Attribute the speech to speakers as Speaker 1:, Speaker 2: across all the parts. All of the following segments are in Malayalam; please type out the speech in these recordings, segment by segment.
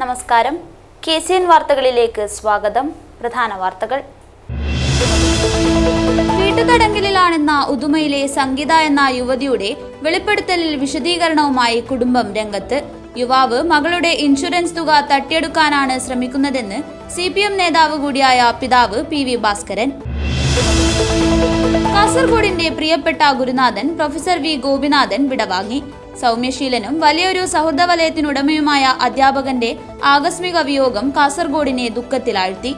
Speaker 1: നമസ്കാരം. KCN വാർത്തകളിലേക്ക് സ്വാഗതം. പ്രധാന വാർത്തകൾ. വീട്ടുതടങ്കലിലാണെന്ന ഉദുമയിലെ സംഗീത എന്ന യുവതിയുടെ വെളിപ്പെടുത്തലിൽ വിശദീകരണവുമായി കുടുംബം രംഗത്ത്. യുവാവ് മകളുടെ ഇൻഷുറൻസ് തുക തട്ടിയെടുക്കാനാണ് ശ്രമിക്കുന്നതെന്ന് CPM നേതാവ് കൂടിയായ പിതാവ് PV ഭാസ്കരൻ. കാസർഗോഡിന്റെ പ്രിയപ്പെട്ട ഗുരുനാഥൻ പ്രൊഫസർ V ഗോപിനാഥൻ വിടവാങ്ങി. സൗമ്യശീലനും വലിയൊരു സൗഹൃദ വലയത്തിനുടമയുമായ അധ്യാപകന്റെ ആകസ്മിക വിയോഗം കാസർഗോഡിനെ ദുഃഖത്തിലാഴ്ത്തി.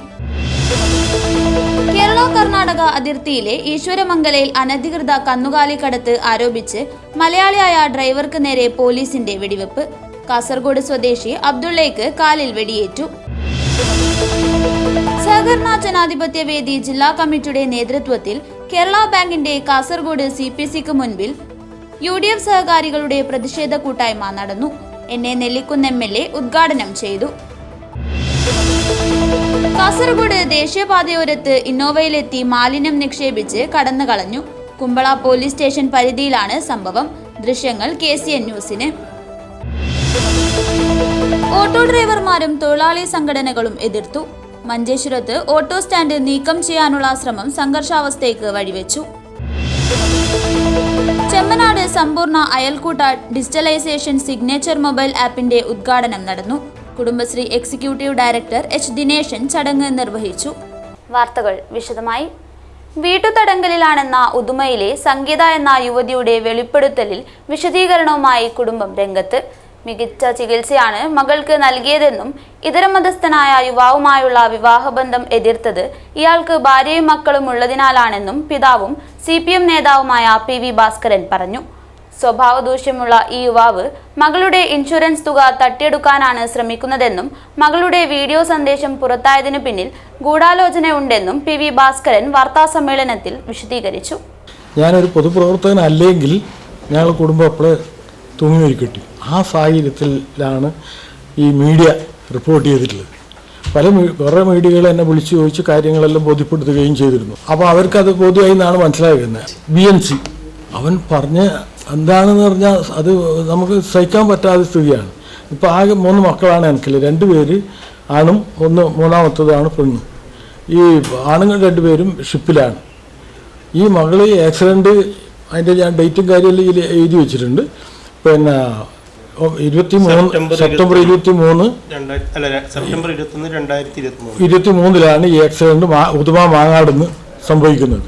Speaker 1: കേരള കർണാടക അതിർത്തിയിലെ ഈശ്വരമംഗലയിൽ അനധികൃത കന്നുകാലിക്കടത്ത് ആരോപിച്ച് മലയാളിയായ ഡ്രൈവർക്ക് നേരെ പോലീസിന്റെ വെടിവെപ്പ്. കാസർഗോഡ് സ്വദേശി അബ്ദുള്ളയ്ക്ക് കാലിൽ വെടിയേറ്റു. സഹകരണ ജനാധിപത്യ വേദി ജില്ലാ കമ്മിറ്റിയുടെ നേതൃത്വത്തിൽ കേരള ബാങ്കിന്റെ കാസർഗോഡ് CPCക്ക് മുൻപിൽ UDF സഹകാരികളുടെ പ്രതിഷേധ കൂട്ടായ്മ നടന്നു. NA നെല്ലിക്കുന്ന് MLA ഉദ്ഘാടനം ചെയ്തു. കാസർഗോഡ് ദേശീയപാതയോരത്ത് ഇന്നോവയിലെത്തി മാലിന്യം നിക്ഷേപിച്ച് കടന്നു കളഞ്ഞു. കുമ്പള പോലീസ് സ്റ്റേഷൻ പരിധിയിലാണ് സംഭവം. ദൃശ്യങ്ങൾ KCN ന്യൂസിന്. ഓട്ടോ ഡ്രൈവർമാരും തൊഴിലാളി സംഘടനകളും എതിർത്തു. മഞ്ചേശ്വരത്ത് ഓട്ടോ സ്റ്റാൻഡ് നീക്കം ചെയ്യാനുള്ള ശ്രമം സംഘർഷാവസ്ഥയ്ക്ക് വഴിവെച്ചു. ചെമ്മനാട് സമ്പൂർണ്ണ അയൽക്കൂട്ട ഡിജിറ്റലൈസേഷൻ സിഗ്നേച്ചർ മൊബൈൽ ആപ്പിന്റെ ഉദ്ഘാടനം നടന്നു. Kudumbashree executive director H Dineshan ചടങ്ങ് നിർവഹിച്ചു. വാർത്തകൾ വിശദമായി. വീട്ടുതടങ്കലിലാണെന്ന ഉദുമയിലെ സംഗീത എന്ന യുവതിയുടെ വെളിപ്പെടുത്തലിൽ വിശദീകരണവുമായി കുടുംബം രംഗത്ത്. മികച്ച ചികിത്സയാണ് മകൾക്ക് നൽകിയതെന്നും ഇതര മതസ്ഥനായ യുവാവുമായുള്ള വിവാഹബന്ധം എതിർത്തത് ഇയാൾക്ക് ഭാര്യയും മക്കളും ഉള്ളതിനാലാണെന്നും പിതാവും CPM നേതാവുമായ PV ഭാസ്കരൻ പറഞ്ഞു. സ്വഭാവദൂഷ്യമുള്ള ഈ യുവാവ് മകളുടെ ഇൻഷുറൻസ് തുക തട്ടിയെടുക്കാനാണ് ശ്രമിക്കുന്നതെന്നും മകളുടെ വീഡിയോ സന്ദേശം പുറത്തായതിനു പിന്നിൽ ഗൂഢാലോചനയുണ്ടെന്നും PV ഭാസ്കരൻ വാർത്താസമ്മേളനത്തിൽ വിശദീകരിച്ചു.
Speaker 2: ഞാനൊരു പൊതുപ്രവർത്തകനല്ലെങ്കിൽ ഞങ്ങൾ കുടുംബം അപ്പോൾ തൂങ്ങിയൊരുക്കിട്ടി. ആ സാഹചര്യത്തിലാണ് ഈ മീഡിയ റിപ്പോർട്ട് ചെയ്തിട്ടുള്ളത്. കുറേ മീഡിയകൾ എന്നെ വിളിച്ചു ചോദിച്ച് കാര്യങ്ങളെല്ലാം ബോധ്യപ്പെടുത്തുകയും ചെയ്തിരുന്നു. അപ്പോൾ അവർക്കത് ബോധ്യമായി എന്നാണ് മനസ്സിലാക്കുന്നത്. BNC അവൻ പറഞ്ഞ എന്താണെന്ന് പറഞ്ഞാൽ അത് നമുക്ക് സഹിക്കാൻ പറ്റാത്ത സ്ഥിതിയാണ്. ഇപ്പോൾ ആകെ 3 മക്കളാണ് എനിക്കില്ല. 2 പേര് ആണും മൂന്നാമത്തതാണ് പെണ്ണും. ഈ ആണുങ്ങൾ 2 പേരും ഷിപ്പിലാണ്. ഈ മകള് ആക്സിഡൻറ്റ് അതിൻ്റെ ഞാൻ ഡേറ്റും കാര്യമെല്ലാം എഴുതി വെച്ചിട്ടുണ്ട്. പിന്നെ 2023 ഈ ആക്സിഡൻറ്റ് ഉദുമ മാങ്ങാടുന്ന് സംഭവിക്കുന്നത്.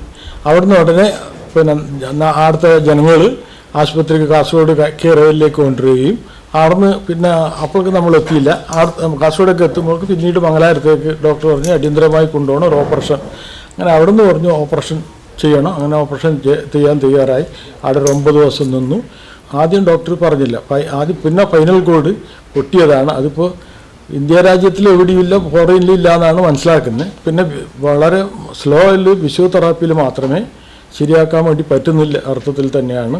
Speaker 2: അവിടുന്ന് ഉടനെ പിന്നെ അവിടുത്തെ ജനങ്ങൾ ആശുപത്രിക്ക് കാസർഗോഡ് കേരളയിലേക്ക് കൊണ്ടുവരികയും അവിടുന്ന് പിന്നെ അപ്പോഴേക്ക് നമ്മൾ എത്തിയില്ല. കാസർഗോഡൊക്കെ എത്തുമ്പോൾ പിന്നീട് മംഗലാപുരത്തേക്ക് ഡോക്ടർ പറഞ്ഞ് അടിയന്തരമായി കൊണ്ടുപോകണം, ഒരു ഓപ്പറേഷൻ. അങ്ങനെ അവിടുന്ന് പറഞ്ഞു ഓപ്പറേഷൻ ചെയ്യണം. അങ്ങനെ ഓപ്പറേഷൻ ചെയ്യാൻ തയ്യാറായി. അവിടെ 9 ദിവസം നിന്നു. ആദ്യം ഡോക്ടർ പറഞ്ഞില്ല. പിന്നെ ഫൈനൽ കോഡ് പൊട്ടിയതാണ്. അതിപ്പോൾ ഇന്ത്യ രാജ്യത്തിൽ എവിടെയില്ല, ഫോറിനിലും ഇല്ല എന്നാണ് മനസ്സിലാക്കുന്നത്. പിന്നെ വളരെ സ്ലോയിൽ ഫിസിയോതെറാപ്പിയിൽ മാത്രമേ ശരിയാക്കാൻ വേണ്ടി പറ്റുന്നില്ല അർത്ഥത്തിൽ തന്നെയാണ്.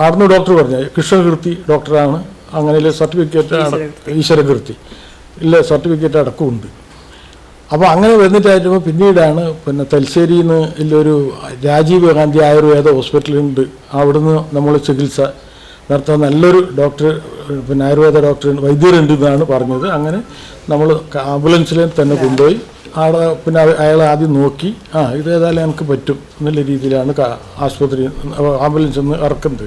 Speaker 2: അവിടുന്ന് ഡോക്ടർ പറഞ്ഞത് കൃഷ്ണകീർത്തി ഡോക്ടറാണ്. അങ്ങനെ സർട്ടിഫിക്കറ്റ് ഈശ്വരകീർത്തി ഇല്ല സർട്ടിഫിക്കറ്റ് അടക്കമുണ്ട്. അപ്പോൾ അങ്ങനെ വന്നിട്ടായിരുന്നു. പിന്നീടാണ് പിന്നെ തലശ്ശേരിയിൽ നിന്ന് ഇല്ലൊരു രാജീവ് ഗാന്ധി ആയുർവേദ ഹോസ്പിറ്റലുണ്ട്. അവിടുന്ന് നമ്മൾ ചികിത്സ നടത്താൻ നല്ലൊരു ഡോക്ടർ പിന്നെ ആയുർവേദ ഡോക്ടർ വൈദ്യരുണ്ട് എന്നാണ് പറഞ്ഞത്. അങ്ങനെ നമ്മൾ ആംബുലൻസിൽ തന്നെ കൊണ്ടുപോയി അവിടെ പിന്നെ അയാൾ ആദ്യം നോക്കി ഇതേതായാലും എനിക്ക് പറ്റും എന്നുള്ള രീതിയിലാണ് ആശുപത്രി ആംബുലൻസിൽ നിന്ന് ഇറക്കുന്നത്.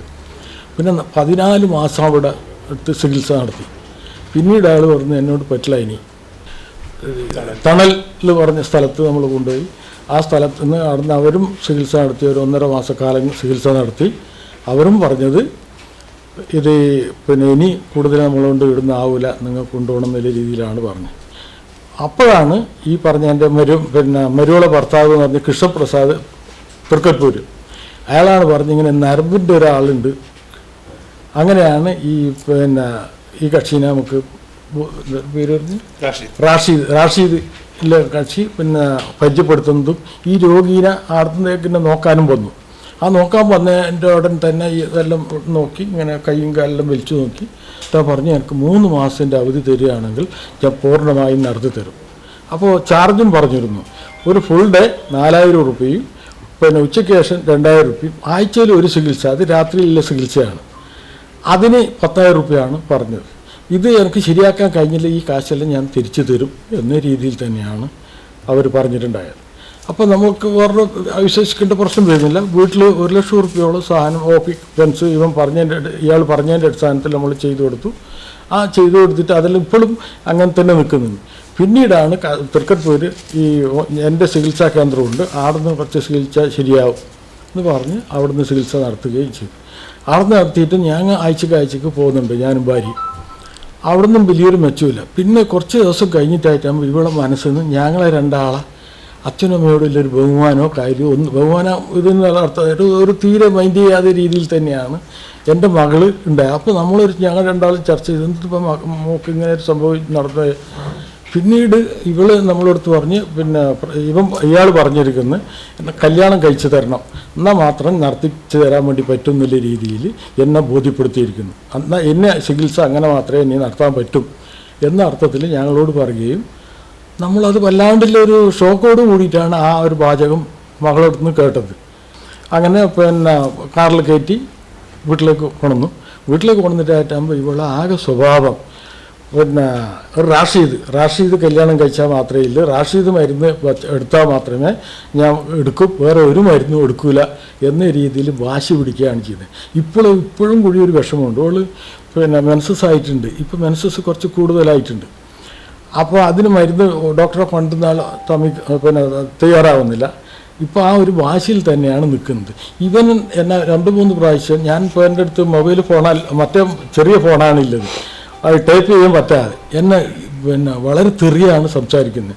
Speaker 2: പിന്നെ 14 മാസം അവിടെ എടുത്ത് ചികിത്സ നടത്തി. പിന്നീട് അയാൾ പറഞ്ഞു എന്നോട് പറ്റില്ല, ഇനി തണൽ പറഞ്ഞ സ്ഥലത്ത് നമ്മൾ കൊണ്ടുപോയി. ആ സ്ഥലത്ത് നിന്ന് അവിടുന്ന് അവരും ചികിത്സ നടത്തി. ഒരു 1.5 മാസക്കാലം ചികിത്സ നടത്തി. അവരും പറഞ്ഞത് ഇത് പിന്നെ ഇനി കൂടുതൽ നമ്മളോണ്ട് ഇടുന്ന ആവില്ല, നിങ്ങൾ കൊണ്ടുപോകണം എന്നുള്ള രീതിയിലാണ് പറഞ്ഞത്. അപ്പോഴാണ് ഈ പറഞ്ഞ എൻ്റെ മരുവള ഭർത്താവ് എന്ന് പറഞ്ഞ കൃഷ്ണപ്രസാദ് തൃക്കൽപ്പൂർ, അയാളാണ് പറഞ്ഞിങ്ങനെ നരമ്പിൻ്റെ ഒരാളുണ്ട്. അങ്ങനെയാണ് ഈ കക്ഷീനെ നമുക്ക് പേര് പറഞ്ഞ് റാഷീദ് ഇല്ല കക്ഷി പരിചയപ്പെടുത്തുന്നതും ഈ രോഗീനെ ആർത്തേക്ക് നോക്കാനും വന്നു. ആ നോക്കാൻ വന്നതിൻ്റെ ഉടൻ തന്നെ ഇതെല്ലാം നോക്കി ഇങ്ങനെ കൈയും കാലെല്ലാം വലിച്ചു നോക്കി പറഞ്ഞു എനിക്ക് 3 മാസത്തിൻ്റെ അവധി തരികയാണെങ്കിൽ ഞാൻ പൂർണ്ണമായും നടത്തി തരും. അപ്പോൾ ചാർജും പറഞ്ഞിരുന്നു. ഒരു ഫുൾ ഡേ 4000 രൂപയും പിന്നെ ഉച്ചയ്ക്ക് ശേഷം 2000 രൂപയും, ആഴ്ചയിൽ ഒരു ചികിത്സ, അത് രാത്രിയിലെ ചികിത്സയാണ്, അതിന് 10,000 രൂപയാണ് പറഞ്ഞത്. ഇത് എനിക്ക് ശരിയാക്കാൻ കഴിഞ്ഞില്ല, ഈ കാശെല്ലാം ഞാൻ തിരിച്ചു തരും എന്ന രീതിയിൽ തന്നെയാണ് അവർ പറഞ്ഞിട്ടുണ്ടായത്. അപ്പോൾ നമുക്ക് വേറെ വിശ്വസിക്കേണ്ട പ്രശ്നം വരുന്നില്ല. വീട്ടിൽ 1,00,000 റുപ്യോളം സാധനം പെൻസ് ഇയാൾ പറഞ്ഞതിൻ്റെ അടിസ്ഥാനത്തിൽ നമ്മൾ ചെയ്തു കൊടുത്തു. ചെയ്തു കൊടുത്തിട്ട് അതെല്ലാം ഇപ്പോഴും അങ്ങനെ തന്നെ നിൽക്കുന്നുണ്ട്. പിന്നീടാണ് തൃക്കരിപ്പൂര് എൻ്റെ ചികിത്സാ കേന്ദ്രമുണ്ട്, അവിടുന്ന് കുറച്ച് ചികിത്സ ശരിയാവും എന്ന് പറഞ്ഞ് അവിടുന്ന് ചികിത്സ നടത്തുകയും ചെയ്തു. അവിടുന്ന് നടത്തിയിട്ട് ഞാൻ ആഴ്ചക്ക് പോകുന്നുണ്ട്, ഞാനും ഭാര്യയും. അവിടുന്ന് വലിയൊരു മെച്ചമില്ല. പിന്നെ കുറച്ച് ദിവസം കഴിഞ്ഞിട്ടായിട്ടാകുമ്പോൾ ഇവിടെ മനസ്സിൽ നിന്ന് ഞങ്ങളെ രണ്ടാളെ അച്ഛനും അമ്മയോടുള്ളൊരു ബഹുമാനമോ കാര്യമോ ബഹുമാനം ഇതെന്നുള്ള അർത്ഥം ഒരു തീരെ മൈൻഡ് ചെയ്യാത്ത രീതിയിൽ തന്നെയാണ് എൻ്റെ മകള് ഉണ്ടായത്. അപ്പോൾ ഞങ്ങൾ രണ്ടാളും ചർച്ച ചെയ്ത് എന്നിട്ടിപ്പോൾ മോക്ക് ഇങ്ങനെ ഒരു സംഭവം നടന്നത്. പിന്നീട് ഇവള് നമ്മളടുത്ത് പറഞ്ഞ് പിന്നെ ഇയാൾ പറഞ്ഞിരിക്കുന്നത് കല്യാണം കഴിച്ചു തരണം, എന്നാൽ മാത്രം നടത്തിച്ചു തരാൻ വേണ്ടി പറ്റും എന്നുള്ള രീതിയിൽ എന്നെ ബോധ്യപ്പെടുത്തിയിരിക്കുന്നു. എന്നാൽ എന്നെ ചികിത്സ അങ്ങനെ മാത്രമേ എന്നെ നടത്താൻ പറ്റും എന്ന അർത്ഥത്തിൽ ഞങ്ങളോട് പറയുകയും നമ്മളത് വല്ലാണ്ടുള്ളൊരു ഷോക്കോട് കൂടിയിട്ടാണ് ആ ഒരു വാചകം മകളടുത്ത് നിന്ന് കേട്ടത്. അങ്ങനെ പിന്നെ കാറിൽ കയറ്റി വീട്ടിലേക്ക് കൊണ്ടുവന്നിട്ടായിട്ടാകുമ്പോൾ ഇവളെ ആകെ സ്വഭാവം പിന്നെ ഒരു റാഷീദ് കല്യാണം കഴിച്ചാൽ മാത്രമേ ഇല്ല, റാഷീദ് മരുന്ന് എടുത്താൽ മാത്രമേ ഞാൻ എടുക്കും, വേറെ ഒരു മരുന്നും എടുക്കില്ല എന്ന രീതിയിൽ വാശി പിടിക്കുകയാണ് ചെയ്തത്. ഇപ്പോഴും കൂടി ഒരു വിഷമമുണ്ട്. അവൾ പിന്നെ മെൻസസ് ആയിട്ടുണ്ട്, ഇപ്പോൾ മെൻസസ് കുറച്ച് കൂടുതലായിട്ടുണ്ട്. അപ്പോൾ അതിന് മരുന്ന് ഡോക്ടറെ കൊണ്ടുവന്നാൽ പിന്നെ തയ്യാറാവുന്നില്ല. ഇപ്പോൾ ആ ഒരു വാശിയിൽ തന്നെയാണ് നിൽക്കുന്നത്. ഇവൻ എന്നെ 2-3 പ്രാവശ്യം ഞാൻ ഇപ്പോൾ എൻ്റെ അടുത്ത് മൊബൈൽ മറ്റേ ചെറിയ ഫോണാണില്ലത്, അത് ടൈപ്പ് ചെയ്യാൻ പറ്റാതെ എന്നെ പിന്നെ വളരെ തെറിയാണ് സംസാരിക്കുന്നത്.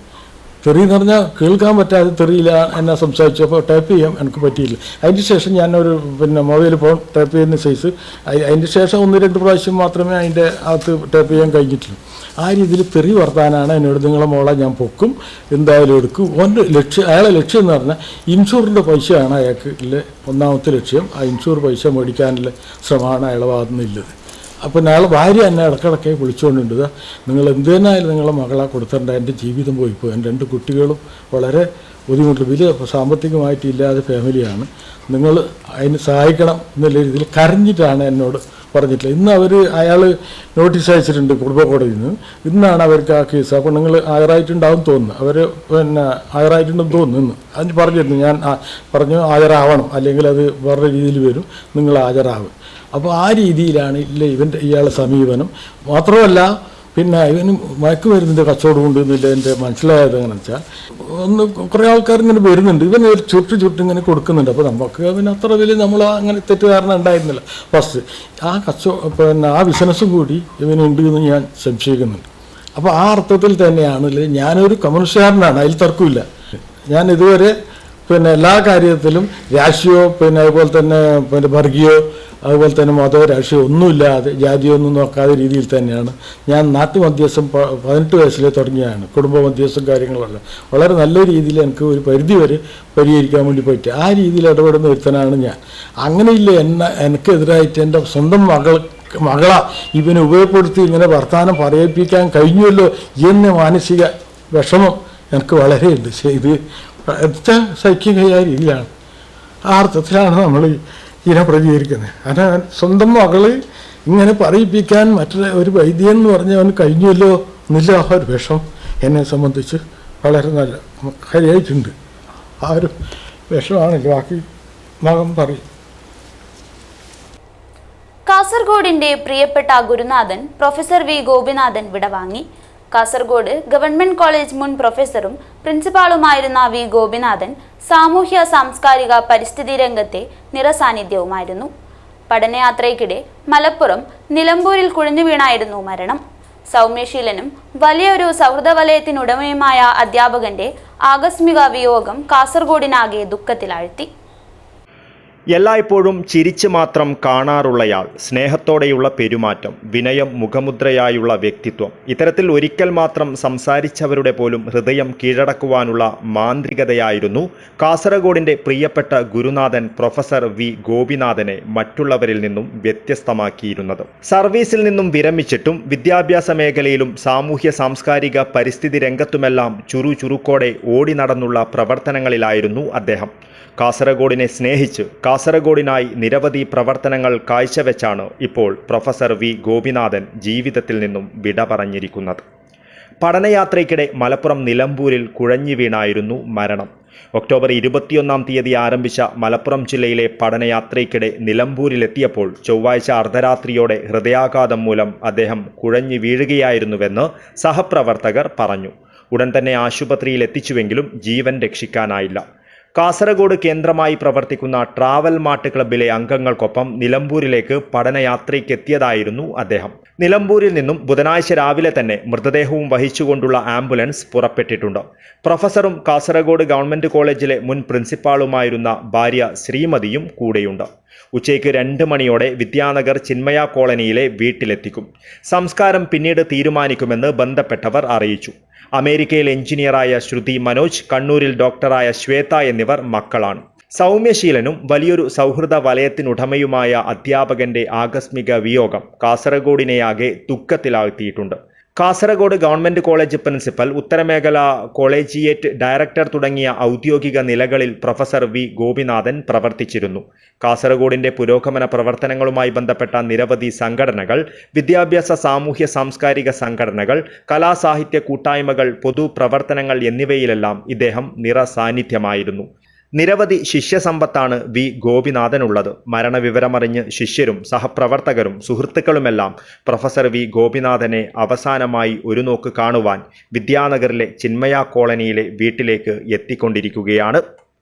Speaker 2: തെറി എന്ന് പറഞ്ഞാൽ കേൾക്കാൻ പറ്റാതെ തെറിയില്ല എന്നെ സംസാരിച്ചു. അപ്പോൾ ടൈപ്പ് ചെയ്യാൻ എനിക്ക് പറ്റിയില്ല. അതിന് ശേഷം ഞാനൊരു പിന്നെ മൊബൈൽ ഫോൺ ടൈപ്പ് ചെയ്യുന്ന സൈസ് അതിന് ശേഷം 1-2 പ്രാവശ്യം മാത്രമേ അതിൻ്റെ അകത്ത് ടൈപ്പ് ചെയ്യാൻ കഴിഞ്ഞിട്ടുള്ളൂ. ആ രീതിയിൽ തെറി വർത്താനാണ് എന്നോട്, നിങ്ങളെ മോളെ ഞാൻ പൊക്കും, എന്തായാലും എടുക്കും. അയാളെ ലക്ഷ്യം എന്ന് പറഞ്ഞാൽ ഇൻഷുറിൻ്റെ പൈസയാണ് അയാൾക്ക് ഒന്നാമത്തെ ലക്ഷ്യം. ആ ഇൻഷുർ പൈസ മേടിക്കാനുള്ള ശ്രമമാണ് അയാളെ ഭാഗത്തു നിന്നുള്ളത്. അപ്പോൾ അയാളെ ഭാര്യ എന്നെ ഇടക്കിടക്കെ വിളിച്ചുകൊണ്ടുണ്ട്, നിങ്ങൾ എന്ത് തന്നെയായാലും നിങ്ങളെ മകളെ കൊടുത്തിട്ടുണ്ട്, എൻ്റെ ജീവിതം പോയിപ്പോൾ, എൻ്റെ 2 കുട്ടികളും വളരെ ബുദ്ധിമുട്ട്, വലിയ സാമ്പത്തികമായിട്ടില്ലാതെ ഫാമിലിയാണ്, നിങ്ങൾ അതിന് സഹായിക്കണം എന്നുള്ള രീതിയിൽ കരഞ്ഞിട്ടാണ് എന്നോട് പറഞ്ഞിട്ടില്ല. ഇന്ന് അയാൾ നോട്ടീസ് അയച്ചിട്ടുണ്ട് കുടുംബ കോടതിയിൽ നിന്ന്. ഇന്നാണ് അവർക്ക് ആ കേസ്. അപ്പോൾ നിങ്ങൾ ഹാജരായിട്ടുണ്ടാവും തോന്നുന്നു, അവർ പിന്നെ ഹാജരായിട്ടുണ്ടെന്ന് തോന്നുന്നു. അതിന് പറഞ്ഞിരുന്നു, ഞാൻ പറഞ്ഞു ഹാജരാവണം, അല്ലെങ്കിൽ അത് വേറെ രീതിയിൽ വരും, നിങ്ങൾ ഹാജരാവും. അപ്പോൾ ആ രീതിയിലാണ് ഇയാളുടെ സമീപനം. മാത്രമല്ല പിന്നെ ഇവന് മയക്കുമരുന്നിൻ്റെ കച്ചവടം ഉണ്ട് എന്നില്ല എൻ്റെ മനസ്സിലായത്. എങ്ങനെ വെച്ചാൽ കുറേ ആൾക്കാർ ഇങ്ങനെ വരുന്നുണ്ട്, ഇവൻ ഒരു ചുരുട്ട് ഇങ്ങനെ കൊടുക്കുന്നുണ്ട്. അപ്പോൾ നമുക്ക് പിന്നെ അത്ര വലിയ നമ്മൾ അങ്ങനെ തെറ്റുകാരണം ഉണ്ടായിരുന്നില്ല ഫസ്റ്റ്. പിന്നെ ആ ബിസിനസ്സും കൂടി ഇവനുണ്ട് എന്ന് ഞാൻ സംശയിക്കുന്നുണ്ട്. അപ്പോൾ ആ അർത്ഥത്തിൽ തന്നെയാണ് ഞാനൊരു കമ്മ്യൂണിസ്റ്റുകാരനാണ്, അതിൽ തർക്കമില്ല. ഞാൻ ഇതുവരെ പിന്നെ എല്ലാ കാര്യത്തിലും രാഷ്ട്രീയമോ പിന്നെ അതുപോലെ തന്നെ പിന്നെ വർഗീയോ അതുപോലെ തന്നെ മതമോ രാഷ്ട്രീയം ഒന്നുമില്ലാതെ ജാതിയൊന്നും നോക്കാതെ രീതിയിൽ തന്നെയാണ് ഞാൻ നാട്ടുമധ്യസ്ഥം 18 വയസ്സിലേ തുടങ്ങിയാണ്. കുടുംബ മധ്യസ്ഥം കാര്യങ്ങളെല്ലാം വളരെ നല്ല രീതിയിൽ എനിക്ക് ഒരു പരിധി വരെ പരിഹരിക്കാൻ വേണ്ടി പറ്റി. ആ രീതിയിൽ ഇടപെടുന്ന ഒരുത്തനാണ് ഞാൻ. അങ്ങനെയില്ല എനിക്കെതിരായിട്ട് എൻ്റെ സ്വന്തം മകളെ ഇവനെ ഉപയോഗപ്പെടുത്തി ഇങ്ങനെ വർത്തമാനം പറയിപ്പിക്കാൻ കഴിഞ്ഞുവല്ലോ എന്ന മാനസിക വിഷമം എനിക്ക് വളരെയുണ്ട്. ഇത് സഹിക്കുകയായ രീതിയിലാണ്, ആ അർത്ഥത്തിലാണ് നമ്മൾ ഇതിനെ പ്രതികരിക്കുന്നത്. കാരണം സ്വന്തം മകള് ഇങ്ങനെ പറയിപ്പിക്കാൻ ഒരു വൈദ്യൻ എന്ന് പറഞ്ഞവന് കഴിഞ്ഞല്ലോ എന്നില്ല ആ ഒരു വിഷം എന്നെ സംബന്ധിച്ച് വളരെ നല്ല കാര്യമായിട്ടുണ്ട്. ആ ഒരു വിഷമാണല്ലോ, ബാക്കി മകൻ പറയും.
Speaker 1: കാസർഗോഡിന്റെ പ്രിയപ്പെട്ട ഗുരുനാഥൻ പ്രൊഫസർ വി ഗോപിനാഥൻ വിടവാങ്ങി. കാസർഗോഡ് ഗവൺമെന്റ് കോളേജ് മുൻ പ്രൊഫസറും പ്രിൻസിപ്പാളുമായിരുന്ന വി ഗോപിനാഥൻ സാമൂഹ്യ സാംസ്കാരിക പരിസ്ഥിതി രംഗത്തെ നിറസാന്നിധ്യവുമായിരുന്നു. പഠനയാത്രയ്ക്കിടെ മലപ്പുറം നിലമ്പൂരിൽ കുഴഞ്ഞു വീണായിരുന്നു മരണം. സൗമ്യശീലനും വലിയൊരു സൗഹൃദ വലയത്തിനുടമയുമായ അധ്യാപകന്റെ ആകസ്മിക വിയോഗം കാസർഗോഡിനാകെ ദുഃഖത്തിലാഴ്ത്തി.
Speaker 3: എല്ലായ്പ്പോഴും ചിരിച്ച് മാത്രം കാണാറുള്ളയാൾ, സ്നേഹത്തോടെയുള്ള പെരുമാറ്റം, വിനയം മുഖമുദ്രയായുള്ള വ്യക്തിത്വം, ഇത്തരത്തിൽ ഒരിക്കൽ മാത്രം സംസാരിച്ചവരുടെ പോലും ഹൃദയം കീഴടക്കുവാനുള്ള മാന്ത്രികതയായിരുന്നു കാസർഗോഡിൻ്റെ പ്രിയപ്പെട്ട ഗുരുനാഥൻ പ്രൊഫസർ വി ഗോപിനാഥനെ മറ്റുള്ളവരിൽ നിന്നും വ്യത്യസ്തമാക്കിയിരുന്നത്. സർവീസിൽ നിന്നും വിരമിച്ചിട്ടും വിദ്യാഭ്യാസ മേഖലയിലും സാമൂഹ്യ സാംസ്കാരിക പരിസ്ഥിതി രംഗത്തുമെല്ലാം ചുറുചുറുക്കോടെ ഓടി നടന്നുള്ള പ്രവർത്തനങ്ങളിലായിരുന്നു അദ്ദേഹം. കാസർഗോഡിനെ സ്നേഹിച്ച് കാസർഗോഡിനായി നിരവധി പ്രവർത്തനങ്ങൾ കാഴ്ചവെച്ചാണ് ഇപ്പോൾ പ്രൊഫസർ വി ഗോപിനാഥൻ ജീവിതത്തിൽ നിന്നും വിട പറഞ്ഞിരിക്കുന്നത്. പഠനയാത്രയ്ക്കിടെ മലപ്പുറം നിലമ്പൂരിൽ കുഴഞ്ഞു വീണായിരുന്നു മരണം. ഒക്ടോബർ 21-ാം തീയതി ആരംഭിച്ച മലപ്പുറം ജില്ലയിലെ പഠനയാത്രയ്ക്കിടെ നിലമ്പൂരിലെത്തിയപ്പോൾ ചൊവ്വാഴ്ച അർദ്ധരാത്രിയോടെ ഹൃദയാഘാതം മൂലം അദ്ദേഹം കുഴഞ്ഞു വീഴുകയായിരുന്നുവെന്ന് സഹപ്രവർത്തകർ പറഞ്ഞു. ഉടൻ തന്നെ ആശുപത്രിയിൽ എത്തിച്ചുവെങ്കിലും ജീവൻ രക്ഷിക്കാനായില്ല. കാസർഗോഡ് കേന്ദ്രമായി പ്രവർത്തിക്കുന്ന ട്രാവൽ മാർട്ട് ക്ലബ്ബിലെ അംഗങ്ങൾക്കൊപ്പം നിലമ്പൂരിലേക്ക് പഠനയാത്രയ്ക്കെത്തിയതായിരുന്നു അദ്ദേഹം. നിലമ്പൂരിൽ നിന്നും ബുധനാഴ്ച രാവിലെ തന്നെ മൃതദേഹവും വഹിച്ചുകൊണ്ടുള്ള ആംബുലൻസ് പുറപ്പെട്ടിട്ടുണ്ട്. പ്രൊഫസറും കാസർഗോഡ് ഗവൺമെന്റ് കോളേജിലെ മുൻ പ്രിൻസിപ്പാളുമായിരുന്ന ഭാര്യ ശ്രീമതിയും കൂടെയുണ്ട്. ഉച്ചയ്ക്ക് 2 മണിയോടെ വിദ്യാനഗർ ചിന്മയ കോളനിയിലെ വീട്ടിലെത്തിക്കും. സംസ്കാരം പിന്നീട് തീരുമാനിക്കുമെന്ന് ബന്ധപ്പെട്ടവർ അറിയിച്ചു. അമേരിക്കയിൽ എഞ്ചിനീയറായ ശ്രുതി മനോജ്, കണ്ണൂരിൽ ഡോക്ടറായ ശ്വേത എന്നിവർ മക്കളാണ്. സൗമ്യശീലനും വലിയൊരു സൗഹൃദ വലയത്തിനുടമയുമായ അധ്യാപകന്റെ ആകസ്മിക വിയോഗം കാസർഗോഡിനെയാകെ ദുഃഖത്തിലാഴ്ത്തിയിട്ടുണ്ട്. കാസർഗോഡ് ഗവൺമെന്റ് കോളേജ് പ്രിൻസിപ്പൽ, ഉത്തരമേഖല കോളേജിയേറ്റ് ഡയറക്ടർ തുടങ്ങിയ ഔദ്യോഗിക നിലകളിൽ പ്രൊഫസർ വി ഗോപിനാഥൻ പ്രവർത്തിച്ചിരുന്നു. കാസർഗോഡിന്റെ പുരോഗമന പ്രവർത്തനങ്ങളുമായി ബന്ധപ്പെട്ട നിരവധി സംഘടനകൾ, വിദ്യാഭ്യാസ സാമൂഹ്യ സാംസ്കാരിക സംഘടനകൾ, കലാസാഹിത്യ കൂട്ടായ്മകൾ, പൊതുപ്രവർത്തനങ്ങൾ എന്നിവയിലെല്ലാം ഇദ്ദേഹം നിറസാന്നിധ്യമായിരുന്നു. നിരവധി ശിഷ്യസമ്പത്താണ് വി ഗോപിനാഥനുള്ളത്. മരണവിവരമറിഞ്ഞ് ശിഷ്യരും സഹപ്രവർത്തകരും സുഹൃത്തുക്കളുമെല്ലാം പ്രൊഫസർ വി ഗോപിനാഥനെ അവസാനമായി ഒരു നോക്ക് കാണുവാൻ വിദ്യാനഗറിലെ ചിന്മയ കോളനിയിലെ വീട്ടിലേക്ക് എത്തിക്കൊണ്ടിരിക്കുകയാണ്.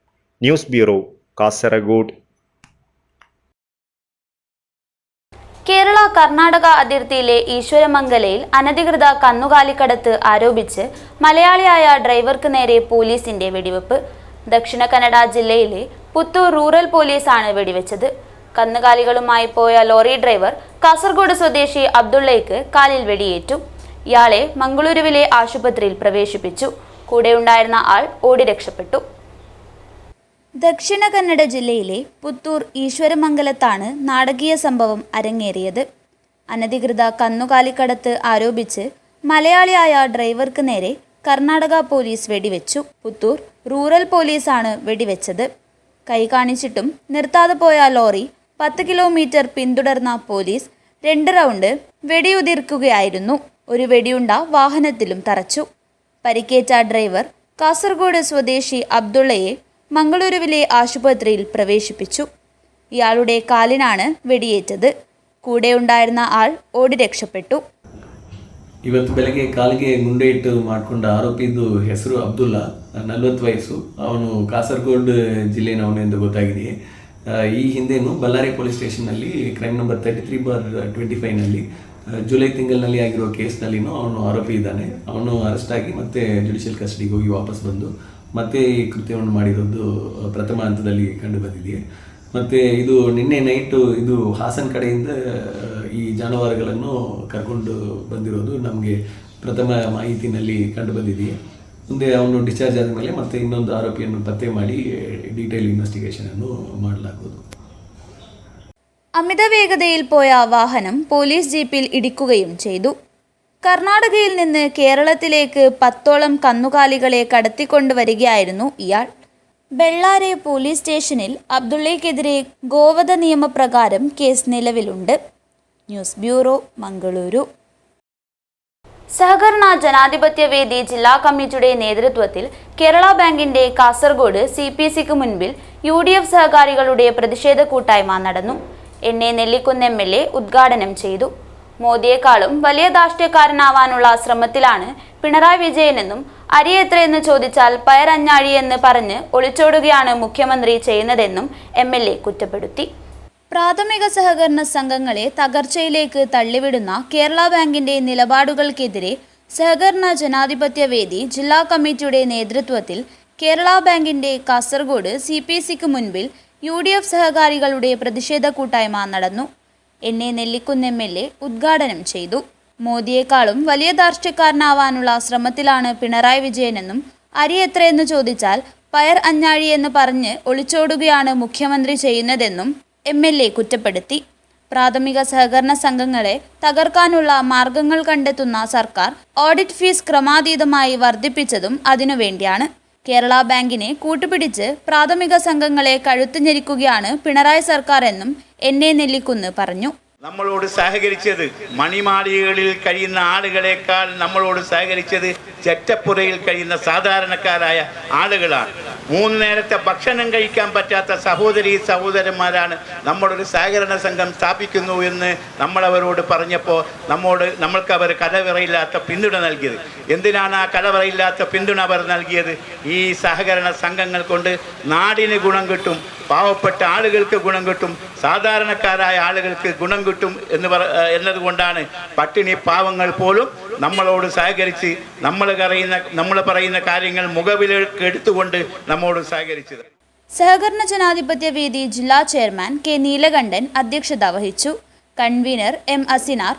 Speaker 3: News bureau, Kasaragod.
Speaker 1: കേരള കർണാടക അതിർത്തിയിലെ ഈശ്വരമംഗലയിൽ അനധികൃത കന്നുകാലിക്കടത്ത് ആരോപിച്ച് മലയാളിയായ ഡ്രൈവർക്ക് നേരെ പോലീസിന്റെ വെടിവെപ്പ്. ദക്ഷിണ കന്നഡ ജില്ലയിലെ പുത്തൂർ റൂറൽ പോലീസാണ് വെടിവെച്ചത്. കന്നുകാലികളുമായി പോയ ലോറി ഡ്രൈവർ കാസർഗോഡ് സ്വദേശി അബ്ദുള്ളയ്ക്ക് കാലിൽ വെടിയേറ്റു. ഇയാളെ മംഗളൂരുവിലെ ആശുപത്രിയിൽ പ്രവേശിപ്പിച്ചു. കൂടെയുണ്ടായിരുന്ന ആൾ ഓടി രക്ഷപ്പെട്ടു. ദക്ഷിണ കന്നഡ ജില്ലയിലെ പുത്തൂർ ഈശ്വരമംഗലത്താണ് നാടകീയ സംഭവം അരങ്ങേറിയത്. അനധികൃത കന്നുകാലിക്കടത്ത് ആരോപിച്ച് മലയാളിയായ ഡ്രൈവർക്ക് നേരെ കർണാടക പോലീസ് വെടിവെച്ചു. പുത്തൂർ റൂറൽ പോലീസാണ് വെടിവെച്ചത്. കൈ കാണിച്ചിട്ടും നിർത്താതെ പോയ ലോറി 10 കിലോമീറ്റർ പിന്തുടർന്ന പോലീസ് 2 റൗണ്ട് വെടിയുതിർക്കുകയായിരുന്നു. ഒരു വെടിയുണ്ട വാഹനത്തിലും തറച്ചു. പരിക്കേറ്റ ഡ്രൈവർ കാസർഗോഡ് സ്വദേശി അബ്ദുള്ളയെ മംഗളൂരുവിലെ ആശുപത്രിയിൽ പ്രവേശിപ്പിച്ചു. ഇയാളുടെ കാലിനാണ് വെടിയേറ്റത്. കൂടെയുണ്ടായിരുന്ന ആൾ ഓടി രക്ഷപ്പെട്ടു.
Speaker 4: ಇವತ್ತು ಬೆಳಗ್ಗೆ ಕಾಲಿಗೆ ಗುಂಡೆ ಇಟ್ಟು ಮಾಡಿಕೊಂಡ ಆರೋಪಿದ್ದು ಹೆಸರು ಅಬ್ದುಲ್ಲಾ, 40 ವಯಸ್ಸು. ಅವನು ಕಾಸರಗೋಡು ಜಿಲ್ಲೆನವನು ಎಂದು ಗೊತ್ತಾಗಿದೆ. ಈ ಹಿಂದೆನೂ ಬಳ್ಳಾರಿ ಪೊಲೀಸ್ ಸ್ಟೇಷನ್ನಲ್ಲಿ ಕ್ರೈಮ್ ನಂಬರ್ 33/25ನಲ್ಲಿ ಜುಲೈ ತಿಂಗಳಿನಲ್ಲಿ ಆಗಿರೋ ಕೇಸ್ನಲ್ಲಿನೂ ಅವನು ಆರೋಪಿ ಇದ್ದಾನೆ. ಅವನು ಅರೆಸ್ಟ್ ಆಗಿ ಮತ್ತೆ ಜುಡಿಷಿಯಲ್ ಕಸ್ಟಡಿಗೆ ಹೋಗಿ ವಾಪಸ್ ಬಂದು ಮತ್ತೆ ಈ ಕೃತ್ಯವನ್ನು ಮಾಡಿರೋದು ಪ್ರಥಮ ಹಂತದಲ್ಲಿ ಕಂಡು ಬಂದಿದೆ. ಮತ್ತು ಇದು ನಿನ್ನೆ ನೈಟು ಇದು ಹಾಸನ್ ಕಡೆಯಿಂದ ಈ ಜಾನುವಾರುಗಳನ್ನು ಕರ್ಕೊಂಡು ಬಂದಿರೋದು ನಮಗೆ ಪ್ರಥಮ ಮಾಹಿತಿನಲ್ಲಿ ಕಂಡು ಬಂದಿದೆ. ಮುಂದೆ ಅವನು ಡಿಸ್ಚಾರ್ಜ್ ಆದಮೇಲೆ ಮತ್ತೆ ಇನ್ನೊಂದು ಆರೋಪಿಯನ್ನು ಪತ್ತೆ ಮಾಡಿ ಡೀಟೇಲ್ ഇൻവെസ്റ്റിഗേഷൻ ಅನ್ನು ಮಾಡಲಾಗುವುದು.
Speaker 1: അമിത വേഗതയിൽ പോയ വാഹനം പോലീസ് ജീപ്പിൽ ഇടിക്കുകയും ചെയ്തു. കർണാടകയിൽ നിന്ന് കേരളത്തിലേക്ക് 10ഓളം കന്നുകാലികളെ കടത്തിക്കൊണ്ടുവരികയായിരുന്നു ഇയാൾ. ബെള്ളാരി പോലീസ് സ്റ്റേഷനിൽ അബ്ദുള്ളയ്ക്കെതിരെ ഗോവധ നിയമപ്രകാരം കേസ് നിലവിലുണ്ട്. News bureau, Mangaluru. സഹകരണ ജനാധിപത്യ വേദി ജില്ലാ കമ്മിറ്റിയുടെ നേതൃത്വത്തിൽ കേരള ബാങ്കിന്റെ കാസർഗോഡ് CPCക്ക് മുൻപിൽ UDF സഹകാരികളുടെ പ്രതിഷേധ കൂട്ടായ്മ നടന്നു. എന്നെ നെല്ലിക്കുന്ന് MLA ഉദ്ഘാടനം ചെയ്തു. മോദിയെക്കാളും വലിയ ധാർഷ്ട്യക്കാരനാവാനുള്ള ശ്രമത്തിലാണ് പിണറായി വിജയനെന്നും അരി എത്രയെന്ന് ചോദിച്ചാൽ പയർ അഞ്ഞാഴി എന്ന് പറഞ്ഞ് ഒളിച്ചോടുകയാണ് മുഖ്യമന്ത്രി ചെയ്യുന്നതെന്നും MLA കുറ്റപ്പെടുത്തി. പ്രാഥമിക സഹകരണ സംഘങ്ങളെ തകർച്ചയിലേക്ക് തള്ളിവിടുന്ന കേരള ബാങ്കിന്റെ നിലപാടുകൾക്കെതിരെ സഹകരണ ജനാധിപത്യ വേദി ജില്ലാ കമ്മിറ്റിയുടെ നേതൃത്വത്തിൽ കേരള ബാങ്കിന്റെ കാസർഗോഡ് CPCക്ക് മുൻപിൽ UDF സഹകാരികളുടെ പ്രതിഷേധ കൂട്ടായ്മ നടന്നു. എന്നെ നെല്ലിക്കുന്ന് MLA ഉദ്ഘാടനം ചെയ്തു. മോദിയെക്കാളും വലിയ ധാർഷ്ട്യക്കാരനാവാനുള്ള ശ്രമത്തിലാണ് പിണറായി വിജയനെന്നും അരി എത്രയെന്ന് ചോദിച്ചാൽ പയർ അഞ്ഞാഴി എന്ന് പറഞ്ഞ് ഒളിച്ചോടുകയാണ് മുഖ്യമന്ത്രി ചെയ്യുന്നതെന്നും MLA കുറ്റപ്പെടുത്തി. പ്രാഥമിക സഹകരണ സംഘങ്ങളെ തകർക്കാനുള്ള മാർഗങ്ങൾ കണ്ടെത്തുന്ന സർക്കാർ ഓഡിറ്റ് ഫീസ് ക്രമാതീതമായി വർദ്ധിപ്പിച്ചതും അതിനുവേണ്ടിയാണ്. കേരള ബാങ്കിനെ കൂട്ടുപിടിച്ച് പ്രാഥമിക സംഘങ്ങളെ കഴുത്ത് ഞെരിക്കുകയാണ് പിണറായി സർക്കാർ എന്നും എൻ.എ. നെല്ലിക്കുന്ന് പറഞ്ഞു.
Speaker 5: നമ്മളോട് സഹകരിച്ചത് മണിമാളികകളിൽ കഴിയുന്ന ആളുകളെക്കാൾ നമ്മളോട് സഹകരിച്ചത് ചെറ്റപ്പുരയിൽ കഴിയുന്ന സാധാരണക്കാരായ ആളുകളാണ്. 3 നേരത്തെ ഭക്ഷണം കഴിക്കാൻ പറ്റാത്ത സഹോദരന്മാരാണ് നമ്മളൊരു സഹകരണ സംഘം സ്ഥാപിക്കുന്നു എന്ന് നമ്മളവരോട് പറഞ്ഞപ്പോൾ നമ്മൾക്ക് അവർ കലവറയില്ലാത്ത പിന്തുണ നൽകിയത്. എന്തിനാണ് ആ കലവറയില്ലാത്ത പിന്തുണ അവർ നൽകിയത്? ഈ സഹകരണ സംഘങ്ങൾ കൊണ്ട് നാടിന് ഗുണം കിട്ടും, പാവപ്പെട്ട ആളുകൾക്ക് ഗുണം കിട്ടും, സാധാരണക്കാരായ ആളുകൾക്ക് ഗുണം കിട്ടും എന്നതുകൊണ്ടാണ് പട്ടിണി പാവങ്ങൾ പോലും നമ്മളോട് സഹകരിച്ച് നമ്മൾ പറയുന്ന കാര്യങ്ങൾ മുഖവിലേക്ക് എടുത്തുകൊണ്ട് നമ്മോട് സഹകരിച്ചത്.
Speaker 1: സഹകരണ ജനാധിപത്യ വേദി ജില്ലാ ചെയർമാൻ കെ നീലകണ്ഠൻ അധ്യക്ഷത വഹിച്ചു. കൺവീനർ എം അസിനാർ,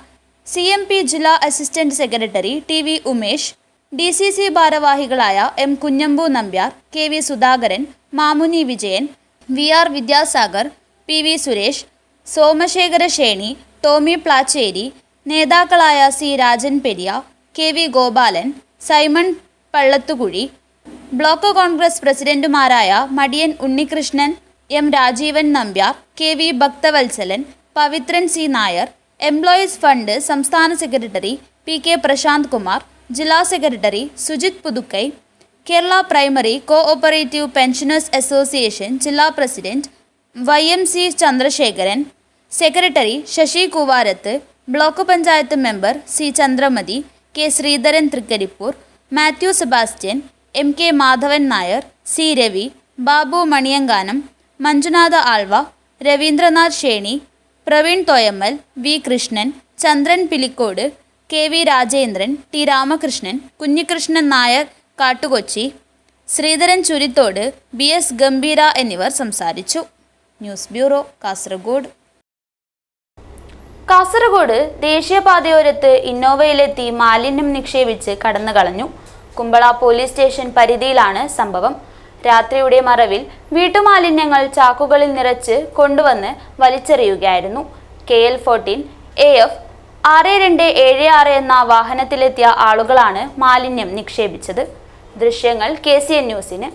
Speaker 1: CMP ജില്ലാ assistant secretary T V. Umesh, DCC ഭാരവാഹികളായ M. Kunhambu Nambiar, KV Sudhakaran, Mamuni Vijayan, VR Vidyasagar, PV Suresh, Somashekhara Sheni, Tomy Plachery, നേതാക്കളായ C. Rajan Periya, KV Gopalan, Simon Pallathukuzhi, block Congress പ്രസിഡന്റുമാരായ Madiyan Unnikrishnan, M. Rajeevan Nambiar, KV Bhakthavatsalan, Pavithran C. Nair, employees fund സംസ്ഥാന സെക്രട്ടറി PK പ്രശാന്ത് കുമാർ, ജില്ലാ secretary Sujith Puthukkai, Kerala primary cooperative pensioners association ജില്ലാ president YMC Chandrasekharan, secretary Sasi Koovarath, block panchayat member C. Chandramathi, K. Sreedharan Thrikaripur, Mathew Sebastian, MK Madhavan Nair, C. Ravi, Babu Maniyankanam, Manjunatha Alva, Ravindranath Sheni, Praveen Thoyammal, V. Krishnan, Chandran Pilicode, KV Rajendran, T. Ramakrishnan, Kunhikrishnan Nair Kattukochi, Sreedharan Churithode, BS Gambhira എന്നിവർ സംസാരിച്ചു. News bureau, Kasaragod. കാസർഗോഡ് ദേശീയപാതയോരത്ത് ഇന്നോവയിലെത്തി മാലിന്യം നിക്ഷേപിച്ച് കടന്നുകളഞ്ഞു. കുമ്പള പോലീസ് സ്റ്റേഷൻ പരിധിയിലാണ് സംഭവം. രാത്രിയുടെ മറവിൽ വീട്ടുമാലിന്യങ്ങൾ ചാക്കുകളിൽ നിറച്ച് കൊണ്ടുവന്ന് വലിച്ചെറിയുകയായിരുന്നു. KL14 AF 6276 എന്ന വാഹനത്തിലെത്തിയ ആളുകളാണ് മാലിന്യം നിക്ഷേപിച്ചത്. ദൃശ്യങ്ങൾ KCN ന്യൂസിന്.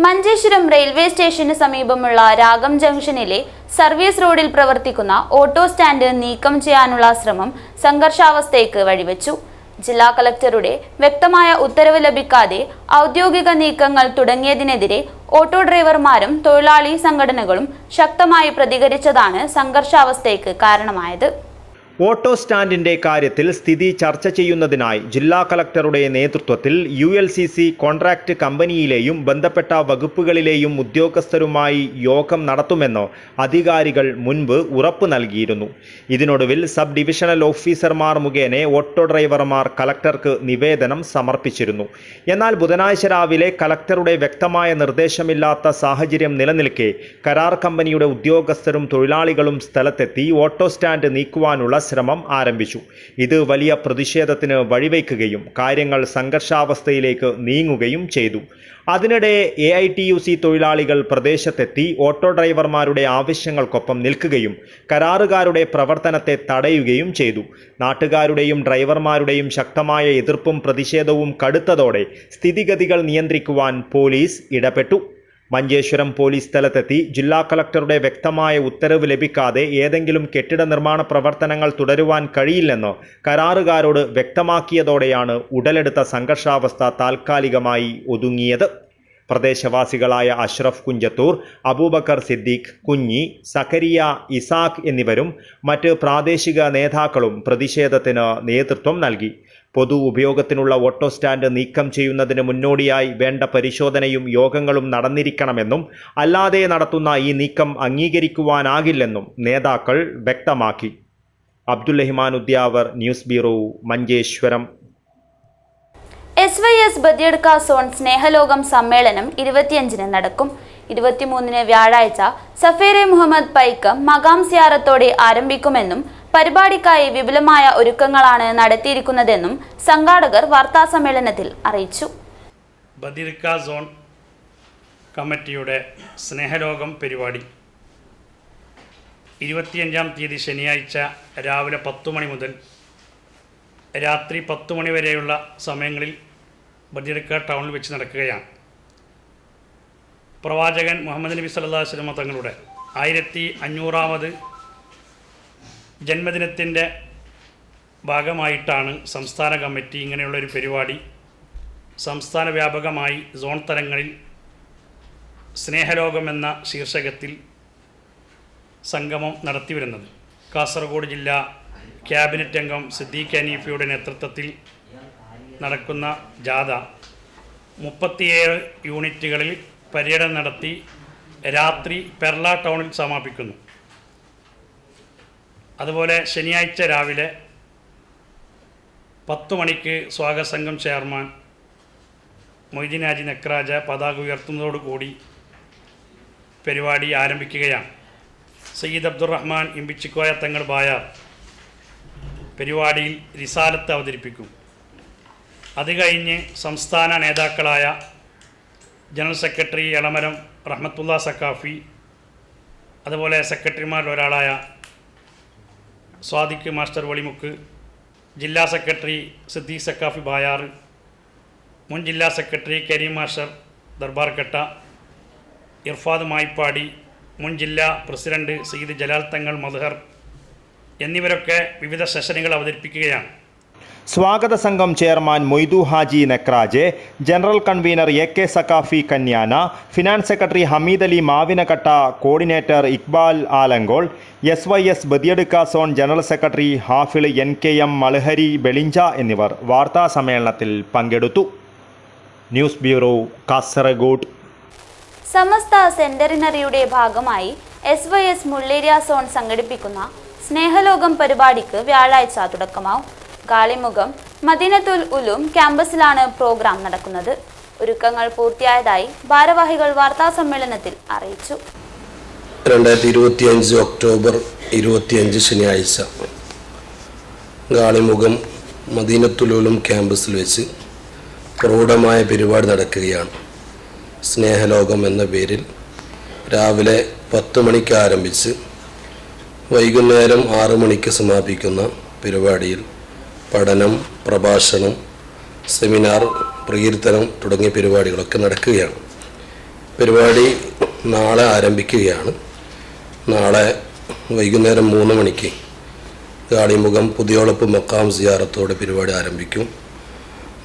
Speaker 1: മഞ്ചേശ്വരം റെയിൽവേ സ്റ്റേഷന് സമീപമുള്ള രാഗം ജംഗ്ഷനിലെ സർവീസ് റോഡിൽ പ്രവർത്തിക്കുന്ന ഓട്ടോ സ്റ്റാൻഡ് നീക്കം ചെയ്യാനുള്ള ശ്രമം സംഘർഷാവസ്ഥയ്ക്ക് വഴിവെച്ചു. ജില്ലാ കളക്ടറുടെ വ്യക്തമായ ഉത്തരവ് ലഭിക്കാതെ ഔദ്യോഗിക നീക്കങ്ങൾ തുടങ്ങിയതിനെതിരെ ഓട്ടോ ഡ്രൈവർമാരും തൊഴിലാളി സംഘടനകളും ശക്തമായി പ്രതികരിച്ചതാണ് സംഘർഷാവസ്ഥയ്ക്ക് കാരണമായത്.
Speaker 3: ഓട്ടോ സ്റ്റാൻഡിന്റെ കാര്യത്തിൽ സ്ഥിതി ചർച്ച ചെയ്യുന്നതിനായി ജില്ലാ കളക്ടറുടെ നേതൃത്വത്തിൽ ULCC കോൺട്രാക്ട് കമ്പനിയിലെയും ബന്ധപ്പെട്ട വകുപ്പുകളിലെയും ഉദ്യോഗസ്ഥരുമായി യോഗം നടത്തുമെന്ന് അധികാരികൾ മുൻപ് ഉറപ്പു നൽകിയിരുന്നു. ഇതിനൊടുവിൽ സബ് ഡിവിഷണൽ ഓഫീസർമാർ മുഖേന ഓട്ടോ ഡ്രൈവർമാർ കളക്ടർക്ക് നിവേദനം സമർപ്പിച്ചിരുന്നു. എന്നാൽ ബുധനാഴ്ച രാവിലെ കളക്ടറുടെ വ്യക്തമായ നിർദ്ദേശമില്ലാത്ത സാഹചര്യം നിലനിൽക്കെ കരാർ കമ്പനിയുടെ ഉദ്യോഗസ്ഥരും തൊഴിലാളികളും സ്ഥലത്തെത്തി ഓട്ടോ സ്റ്റാൻഡ് നീക്കുവാനുള്ള ശ്രമം ആരംഭിച്ചു. ഇത് വലിയ പ്രതിഷേധത്തിന് വഴിവെക്കുകയും കാര്യങ്ങൾ സംഘർഷാവസ്ഥയിലേക്ക് നീങ്ങുകയും ചെയ്തു. അതിനിടെ AITUC തൊഴിലാളികൾ പ്രദേശത്തെത്തി ഓട്ടോ ഡ്രൈവർമാരുടെ ആവശ്യങ്ങൾക്കൊപ്പം നിൽക്കുകയും കരാറുകാരുടെ പ്രവർത്തനത്തെ തടയുകയും ചെയ്തു. നാട്ടുകാരുടെയും ഡ്രൈവർമാരുടെയും ശക്തമായ എതിർപ്പും പ്രതിഷേധവും കടുത്തതോടെ സ്ഥിതിഗതികൾ നിയന്ത്രിക്കുവാൻ പോലീസ് ഇടപെട്ടു. മഞ്ചേശ്വരം പോലീസ് സ്ഥലത്തെത്തി ജില്ലാ കളക്ടറുടെ വ്യക്തമായ ഉത്തരവ് ലഭിക്കാതെ ഏതെങ്കിലും കെട്ടിട നിർമ്മാണ പ്രവർത്തനങ്ങൾ തുടരുവാൻ കഴിയില്ലെന്ന് കരാറുകാരോട് വ്യക്തമാക്കിയതോടെയാണ് ഉടലെടുത്ത സംഘർഷാവസ്ഥ താൽക്കാലികമായി ഒതുങ്ങിയത്. പ്രദേശവാസികളായ അഷ്റഫ് കുഞ്ചത്തൂർ, അബൂബക്കർ സിദ്ദീഖ്, കുഞ്ഞി, സക്കരിയ, ഇസാഖ് എന്നിവരും മറ്റ് പ്രാദേശിക നേതാക്കളും പ്രതിഷേധത്തിന് നേതൃത്വം നൽകി. പൊതു ഉപയോഗത്തിനുള്ള ഓട്ടോ സ്റ്റാൻഡ് നീക്കം ചെയ്യുന്നതിന് മുന്നോടിയായി വേണ്ട പരിശോധനയും യോഗങ്ങളും നടന്നിരിക്കണമെന്നും അല്ലാതെ നടത്തുന്ന ഈ നീക്കം അംഗീകരിക്കുവാനാകില്ലെന്നും നേതാക്കൾ വ്യക്തമാക്കി. Abdul Udyavar, news bureau, Manjeshwaram.
Speaker 1: SYS Badiyadka zone സ്നേഹലോകം സമ്മേളനം 25-ന് നടക്കും. 23-ന് വ്യാഴാഴ്ച സഫേറെ മുഹമ്മദ് പൈക്കം മകാം സിയാറത്തോടെ ആരംഭിക്കുമെന്നും പരിപാടിക്കായി വിപുലമായ ഒരുക്കങ്ങളാണ് നടത്തിയിരിക്കുന്നതെന്നും സംഘാടകർ വാർത്താസമ്മേളനത്തിൽ അറിയിച്ചു.
Speaker 6: ബദിയടുക്ക സോൺ കമ്മിറ്റിയുടെ സ്നേഹലോകം പരിപാടി 25-ാം തീയതി ശനിയാഴ്ച രാവിലെ 10 മണി മുതൽ രാത്രി 10 മണി വരെയുള്ള സമയങ്ങളിൽ ബദിയടുക്ക ടൗണിൽ വെച്ച് നടക്കുകയാണ്. പ്രവാചകൻ മുഹമ്മദ് നബി സല്ലല്ലാഹു അലൈഹി വസല്ലം തങ്ങളുടെ 1500ാമത് ജന്മദിനത്തിൻ്റെ ഭാഗമായിട്ടാണ് സംസ്ഥാന കമ്മിറ്റി ഇങ്ങനെയുള്ളൊരു പരിപാടി സംസ്ഥാന വ്യാപകമായി സോൺ തലങ്ങളിൽ സ്നേഹലോകം എന്ന ശീർഷകത്തിൽ സംഗമം നടത്തിവരുന്നത്. കാസർഗോഡ് ജില്ലാ ക്യാബിനറ്റ് അംഗം സിദ്ദീഖ് ഹനീഫയുടെ നേതൃത്വത്തിൽ നടക്കുന്ന ജാഥ 37 യൂണിറ്റുകളിൽ പര്യടനം നടത്തി രാത്രി പെർള ടൗണിൽ സമാപിക്കുന്നു. അതുപോലെ ശനിയാഴ്ച രാവിലെ 10 മണിക്ക് സ്വാഗത സംഘം ചെയർമാൻ മൊയ്തീൻ ഹാജി നക്രാജ പതാക ഉയർത്തുന്നതോടുകൂടി പരിപാടി ആരംഭിക്കുകയാണ്. സയ്യിദ് അബ്ദുറഹ്മാൻ ഇമ്പിച്ചിക്കോയ തങ്ങൾ ബായാർ പരിപാടിയിൽ റിസാലത്ത് അവതരിപ്പിക്കും. അത് കഴിഞ്ഞ് സംസ്ഥാന നേതാക്കളായ ജനറൽ സെക്രട്ടറി എളമരം റഹ്മത്തുള്ള സക്കാഫി, അതുപോലെ സെക്രട്ടറിമാരിൽ ഒരാളായ സ്വാദിഖ് മാസ്റ്റർ വളിമുക്ക്, ജില്ലാ സെക്രട്ടറി സിദ്ദീഖ് സക്കാഫി ബായാർ, മുൻ ജില്ലാ സെക്രട്ടറി കരീം മാസ്റ്റർ ദർബാർക്കട്ട, ഇർഫാദ് മായിപ്പാടി, മുൻ ജില്ലാ പ്രസിഡന്റ് സയ്യിദ് ജലാൽ തങ്ങൾ മദ്ഹർ എന്നിവരൊക്കെ വിവിധ സെഷനുകൾ അവതരിപ്പിക്കുകയാണ്.
Speaker 3: സ്വാഗത സംഘം chairman Moidu Haji Nakraje, general convener AK Saqafi Kanyana, finance secretary Hameed Ali Mavinakatta, coordinator Iqbal Alangol, SYS Badiyadka zone general secretary Hafil NKM Malhari Belinja എന്നിവർ വാർത്താ സമ്മേളനത്തിൽ പങ്കെടുത്തു. News bureau, Kasaragod.
Speaker 1: സമസ്ത സെന്ററിനറിയുടെ ഭാഗമായി SYS മുള്ളേരിയ സോൺ സംഘടിപ്പിക്കുന്ന സ്നേഹലോകം പരിപാടിക്ക് വ്യാഴാഴ്ച തുടക്കമാവും. ഗാളിമുഖം മദീനത്തുൽ ഉലൂം ക്യാമ്പസിലാണ് പ്രോഗ്രാം നടക്കുന്നത്. ഒരുക്കങ്ങൾ പൂർത്തിയായതായി ഭാരവാഹികൾ വാർത്താസമ്മേളനത്തിൽ അറിയിച്ചു.
Speaker 7: 2025 ഒക്ടോബർ 25 ശനിയാഴ്ച ഗാളിമുഖം മദീനത്തുൽ ഉലൂം ക്യാമ്പസിൽ വെച്ച് പ്രൗഢമായ പരിപാടി നടക്കുകയാണ്. സ്നേഹലോകം എന്ന പേരിൽ രാവിലെ 10 മണിക്ക് ആരംഭിച്ച് വൈകുന്നേരം 6 മണിക്ക് സമാപിക്കുന്ന പരിപാടിയിൽ പഠനം, പ്രഭാഷണം, സെമിനാർ, പ്രകീർത്തനം തുടങ്ങിയ പരിപാടികളൊക്കെ നടക്കുകയാണ്. പരിപാടി നാളെ ആരംഭിക്കുകയാണ്. നാളെ വൈകുന്നേരം 3 മണിക്ക് ഗാളിമുഖം പുതിയോളപ്പ് മക്കാം സിയാറത്തോടെ പരിപാടി ആരംഭിക്കും.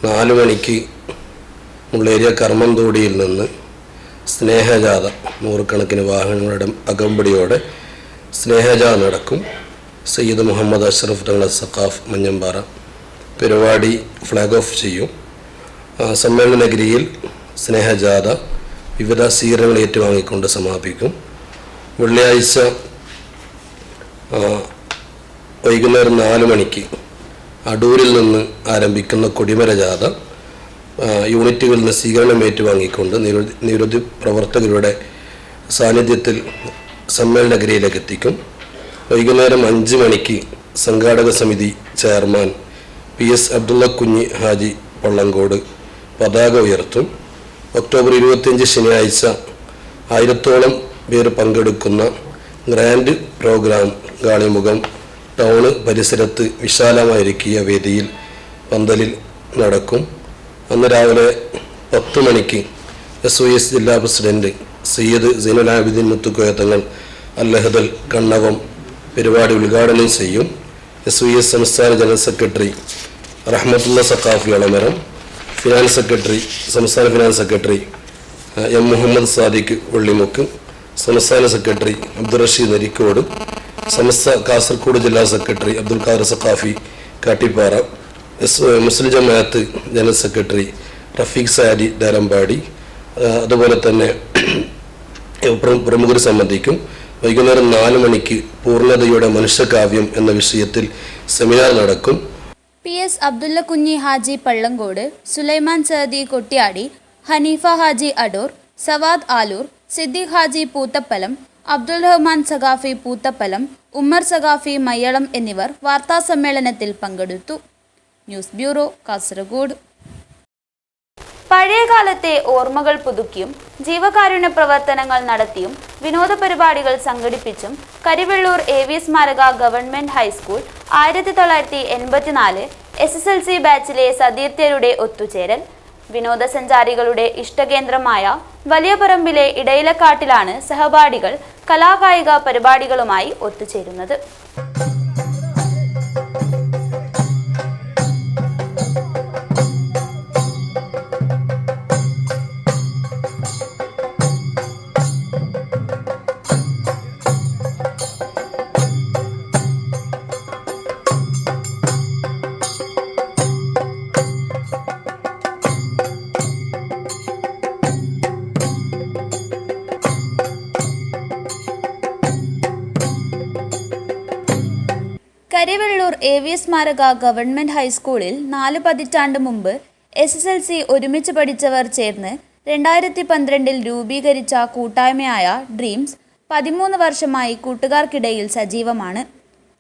Speaker 7: 4 മണിക്ക് മുള്ളേരിയ കർമ്മന്തോടിയിൽ നിന്ന് സ്നേഹജാഥ 100 കണക്കിന് വാഹനങ്ങളുടെ അകമ്പടിയോടെ സ്നേഹജാഥ നടക്കും. സയ്യിദ് മുഹമ്മദ് അഷ്റഫ് തങ്ങൾ സഖാഫ് മഞ്ഞമ്പാറ പരിപാടി ഫ്ലാഗ് ഓഫ് ചെയ്യും. സമ്മേളന നഗരിയിൽ സ്നേഹജാഥ വിവിധ സ്വീകരണങ്ങൾ ഏറ്റുവാങ്ങിക്കൊണ്ട് സമാപിക്കും. വെള്ളിയാഴ്ച വൈകുന്നേരം 4 മണിക്ക് അടൂരിൽ നിന്ന് ആരംഭിക്കുന്ന കൊടിമര ജാഥ യൂണിറ്റുകളിൽ നിന്ന് സ്വീകരണം ഏറ്റുവാങ്ങിക്കൊണ്ട് നിരവധി പ്രവർത്തകരുടെ സാന്നിധ്യത്തിൽ സമ്മേളന നഗരിയിലേക്ക് എത്തിക്കും. വൈകുന്നേരം 5 മണിക്ക് സംഘാടക സമിതി ചെയർമാൻ PS അബ്ദുള്ള കുഞ്ഞി ഹാജി പള്ളങ്കോട് പതാക ഉയർത്തും. ഒക്ടോബർ 25 ശനിയാഴ്ച 1000-ഓളം പേർ പങ്കെടുക്കുന്ന ഗ്രാൻഡ് പ്രോഗ്രാം ഗാളിമുഖം ടൗണ് പരിസരത്ത് വിശാലമായിരിക്കിയ വേദിയിൽ പന്തലിൽ നടക്കും. അന്ന് രാവിലെ 10 മണിക്ക് SOS ജില്ലാ പ്രസിഡന്റ് സയ്യിദ് സൈനുൽ ആബിദീൻ മുത്തുക്കോയ തങ്ങൾ അൽഹദൽ കണ്ണവം പരിപാടി ഉദ്ഘാടനം ചെയ്യും. SOS സംസ്ഥാന ജനറൽ സെക്രട്ടറി റഹ്മത്തുള്ള സഖാഫി അളമരം, സംസ്ഥാന finance secretary M Muhammad Sadiq Vellimukku, സംസ്ഥാന സെക്രട്ടറി അബ്ദുൾ റഷീദ് അരിക്കോട്, കാസർഗോഡ് ജില്ലാ secretary Abdul Khader Saqafi Kattippara, Muslim Jamaat general secretary Rafeeq Sari Dharambadi, അതുപോലെ തന്നെ പ്രമുഖർ സംബന്ധിക്കും. വൈകുന്നേരം 4 മണിക്ക് പൂർണ്ണതയുടെ മനുഷ്യകാവ്യം എന്ന വിഷയത്തിൽ സെമിനാർ നടക്കും.
Speaker 1: PS അബ്ദുള്ള കുഞ്ഞി ഹാജി പള്ളങ്കോട്, സുലൈമാൻ സഅദി കൊട്ടിയാടി, ഹനീഫ ഹാജി അടൂർ, സവാദ് ആലൂർ, സിദ്ദീഖ് ഹാജി പൂത്തപ്പലം, അബ്ദുൾ റഹ്മാൻ സഖാഫി പൂത്തപ്പലം, ഉമ്മർ സഖാഫി മയ്യളം എന്നിവർ വാർത്താസമ്മേളനത്തിൽ പങ്കെടുത്തു. News bureau, Kasaragod. പഴയകാലത്തെ ഓർമ്മകൾ പുതുക്കിയും ജീവകാരുണ്യ പ്രവർത്തനങ്ങൾ നടത്തിയും വിനോദ പരിപാടികൾ സംഘടിപ്പിച്ചും കരിവെള്ളൂർ AV സ്മാരക ഗവൺമെന്റ് ഹൈസ്കൂൾ 1984 SSLC ബാച്ചിലെ സതീർത്ഥ്യരുടെ ഒത്തുചേരൽ. വിനോദസഞ്ചാരികളുടെ ഇഷ്ടകേന്ദ്രമായ വലിയ പറമ്പിലെ ഇടയിലക്കാട്ടിലാണ് സഹപാഠികൾ കലാകായിക പരിപാടികളുമായി ഒത്തുചേരുന്നത്. കരിവെള്ളൂർ AV സ്മാരക ഗവൺമെന്റ് ഹൈസ്കൂളിൽ 4 പതിറ്റാണ്ട് മുമ്പ് SSLC ഒരുമിച്ച് പഠിച്ചവർ ചേർന്ന് 2012 രൂപീകരിച്ച കൂട്ടായ്മയായ ഡ്രീംസ് 13 വർഷമായി കൂട്ടുകാർക്കിടയിൽ സജീവമാണ്.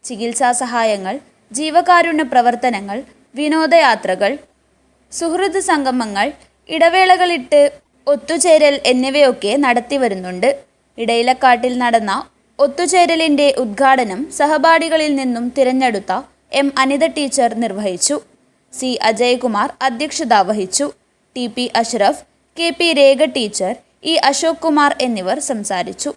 Speaker 1: ചികിത്സാ സഹായങ്ങൾ, ജീവകാരുണ്യ പ്രവർത്തനങ്ങൾ, വിനോദയാത്രകൾ, സുഹൃത്ത് സംഗമങ്ങൾ, ഇടവേളകളിട്ട് ഒത്തുചേരൽ എന്നിവയൊക്കെ നടത്തിവരുന്നുണ്ട്. ഇടയിലക്കാട്ടിൽ നടന്ന ഒത്തുചേരലിന്റെ ഉദ്ഘാടനം സഹപാഠികളിൽ നിന്നും തിരഞ്ഞെടുത്ത M അനിത ടീച്ചർ നിർവഹിച്ചു. C അജയ്കുമാർ അധ്യക്ഷത വഹിച്ചു. TP അഷ്റഫ്, KP രേഖ ടീച്ചർ, E അശോക് കുമാർ എന്നിവർ സംസാരിച്ചു.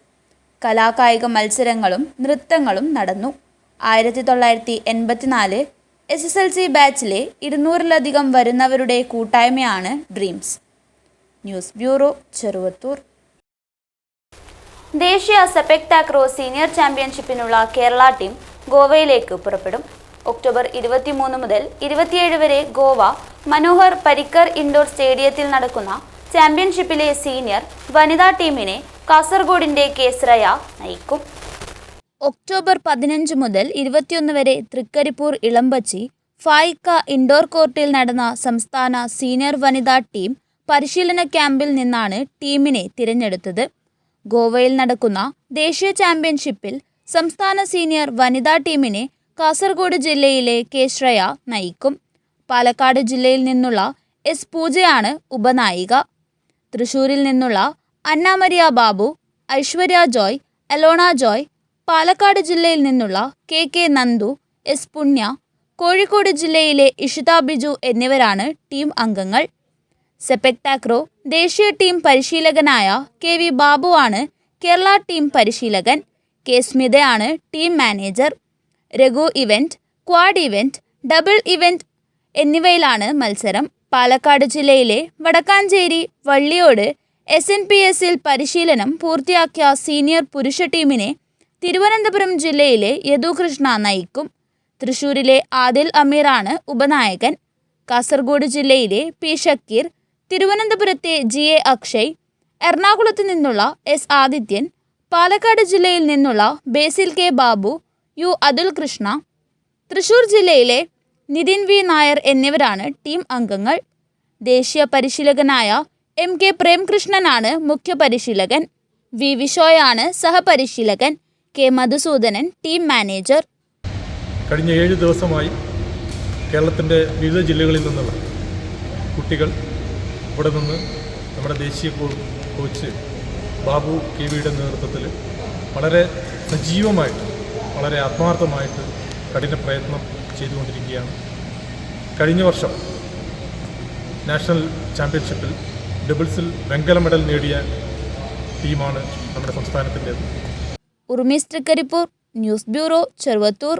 Speaker 1: കലാകായിക മത്സരങ്ങളും നൃത്തങ്ങളും നടന്നു. 1984 SSLC ബാച്ചിലെ 200-ലധികം വരുന്നവരുടെ കൂട്ടായ്മയാണ് ഡ്രീംസ്. News bureau, Cheruvathur. ദേശീയ സെപക് താക്രോ സീനിയർ ചാമ്പ്യൻഷിപ്പിനുള്ള കേരള ടീം ഗോവയിലേക്ക് പുറപ്പെടും. ഒക്ടോബർ 23 മുതൽ 27 വരെ ഗോവ മനോഹർ പരിക്കർ ഇൻഡോർ സ്റ്റേഡിയത്തിൽ നടക്കുന്ന ചാമ്പ്യൻഷിപ്പിലെ സീനിയർ വനിതാ ടീമിനെ കാസർഗോഡിന്റെ കേസ്രയ നയിക്കും. ഒക്ടോബർ 15 മുതൽ 21 വരെ തൃക്കരിപ്പൂർ ഇളമ്പച്ചി ഫായിക്ക ഇൻഡോർ കോർട്ടിൽ നടന്ന സംസ്ഥാന സീനിയർ വനിതാ ടീം പരിശീലന ക്യാമ്പിൽ നിന്നാണ് ടീമിനെ തിരഞ്ഞെടുത്തത്. ഗോവയിൽ നടക്കുന്ന ദേശീയ ചാമ്പ്യൻഷിപ്പിൽ സംസ്ഥാന സീനിയർ വനിതാ ടീമിനെ കാസർഗോഡ് ജില്ലയിലെ കേശ്രയ നയിക്കും. പാലക്കാട് ജില്ലയിൽ നിന്നുള്ള S പൂജയാണ് ഉപനായിക. തൃശൂരിൽ നിന്നുള്ള അന്ന മരിയ ബാബു, ഐശ്വര്യ ജോയ്, എലോണ ജോയ്, പാലക്കാട് ജില്ലയിൽ നിന്നുള്ള KK നന്ദു, S പുണ്യ, കോഴിക്കോട് ജില്ലയിലെ ഇഷിത ബിജു എന്നിവരാണ് ടീം അംഗങ്ങൾ. സെപക് താക്രോ ദേശീയ ടീം പരിശീലകനായ KV ബാബു ആണ് കേരള ടീം പരിശീലകൻ. K സ്മിതയാണ് team manager. Regu event, quad event, double event എന്നിവയിലാണ് മത്സരം. പാലക്കാട് ജില്ലയിലെ വടക്കാഞ്ചേരി വള്ളിയോട് SNPS-ൽ പരിശീലനം പൂർത്തിയാക്കിയ സീനിയർ പുരുഷ ടീമിനെ തിരുവനന്തപുരം ജില്ലയിലെ യദുകൃഷ്ണ നയിക്കും. തൃശൂരിലെ ആദിൽ അമീറാണ് ഉപനായകൻ. കാസർഗോഡ് ജില്ലയിലെ പി ഷക്കീർ, തിരുവനന്തപുരത്തെ GA അക്ഷയ്, എറണാകുളത്ത് നിന്നുള്ള S ആദിത്യൻ, പാലക്കാട് ജില്ലയിൽ നിന്നുള്ള ബേസിൽ K ബാബു, U അതുൽ കൃഷ്ണ, തൃശൂർ ജില്ലയിലെ നിതിൻ V നായർ എന്നിവരാണ് ടീം അംഗങ്ങൾ. ദേശീയ പരിശീലകനായ MK പ്രേംകൃഷ്ണനാണ് മുഖ്യ പരിശീലകൻ. V വിഷോയാണ് സഹപരിശീലകൻ. K Madhusoodanan team manager.
Speaker 8: കഴിഞ്ഞ 7 ദിവസമായി കേരളത്തിൻ്റെ വിവിധ ജില്ലകളിൽ നിന്നുള്ള കുട്ടികൾ ഇവിടെ നിന്ന് നമ്മുടെ ദേശീയ കോച്ച് ബാബു KVയുടെ നേതൃത്വത്തിൽ വളരെ സജീവമായിട്ട്, വളരെ ആത്മാർത്ഥമായിട്ട് കഠിന പ്രയത്നം ചെയ്തുകൊണ്ടിരിക്കുകയാണ്. കഴിഞ്ഞ വർഷം നാഷണൽ ചാമ്പ്യൻഷിപ്പിൽ ഡബിൾസിൽ വെങ്കല മെഡൽ നേടിയ ടീമാണ് നമ്മുടെ സംസ്ഥാനത്തിൻ്റേത്.
Speaker 1: ഉർമീസ് തൃക്കരിപ്പൂർ, ന്യൂസ് ബ്യൂറോ, ചെറുവത്തൂർ.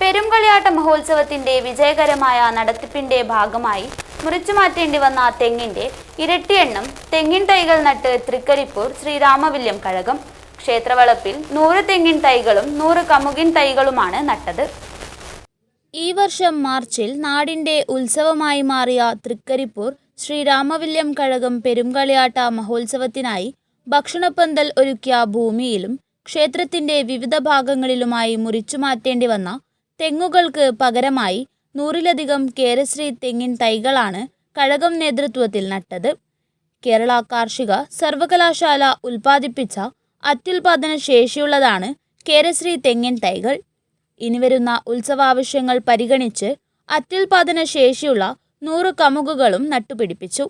Speaker 1: പെരുംകളിയാട്ട മഹോത്സവത്തിന്റെ വിജയകരമായ നടത്തിപ്പിന്റെ ഭാഗമായി മുറിച്ചുമാറ്റേണ്ടി വന്ന തെങ്ങിന്റെ ഇരട്ടി എണ്ണം തെങ്ങിൻ തൈകൾ നട്ട് തൃക്കരിപ്പൂർ ശ്രീരാമവില്യം കഴകം. ക്ഷേത്രവളപ്പിൽ 100 തെങ്ങിൻ തൈകളും 100 കമുകിൻ തൈകളുമാണ് നട്ടത്. ഈ വർഷം മാർച്ചിൽ നാടിന്റെ ഉത്സവമായി മാറിയ തൃക്കരിപ്പൂർ ശ്രീരാമവില്യം കഴകം പെരുംകളിയാട്ട മഹോത്സവത്തിനായി ഭക്ഷണപ്പന്തൽ ഒരുക്കിയ ഭൂമിയിലും ക്ഷേത്രത്തിന്റെ വിവിധ ഭാഗങ്ങളിലുമായി മുറിച്ചുമാറ്റേണ്ടി വന്ന തെങ്ങുകൾക്ക് പകരമായി 100-ലധികം കേരശ്രീ തെങ്ങിൻ തൈകളാണ് കഴകം നേതൃത്വത്തിൽ നട്ടത്. കേരള കാർഷിക സർവകലാശാല ഉൽപ്പാദിപ്പിച്ച അത്യുൽപാദന ശേഷിയുള്ളതാണ് കേരശ്രീ തെങ്ങിൻ തൈകൾ. ഇനിവരുന്ന ഉത്സവാവശ്യങ്ങൾ പരിഗണിച്ച് അത്യുൽപാദന ശേഷിയുള്ള 100 കമുകുകളും നട്ടുപിടിപ്പിച്ചു.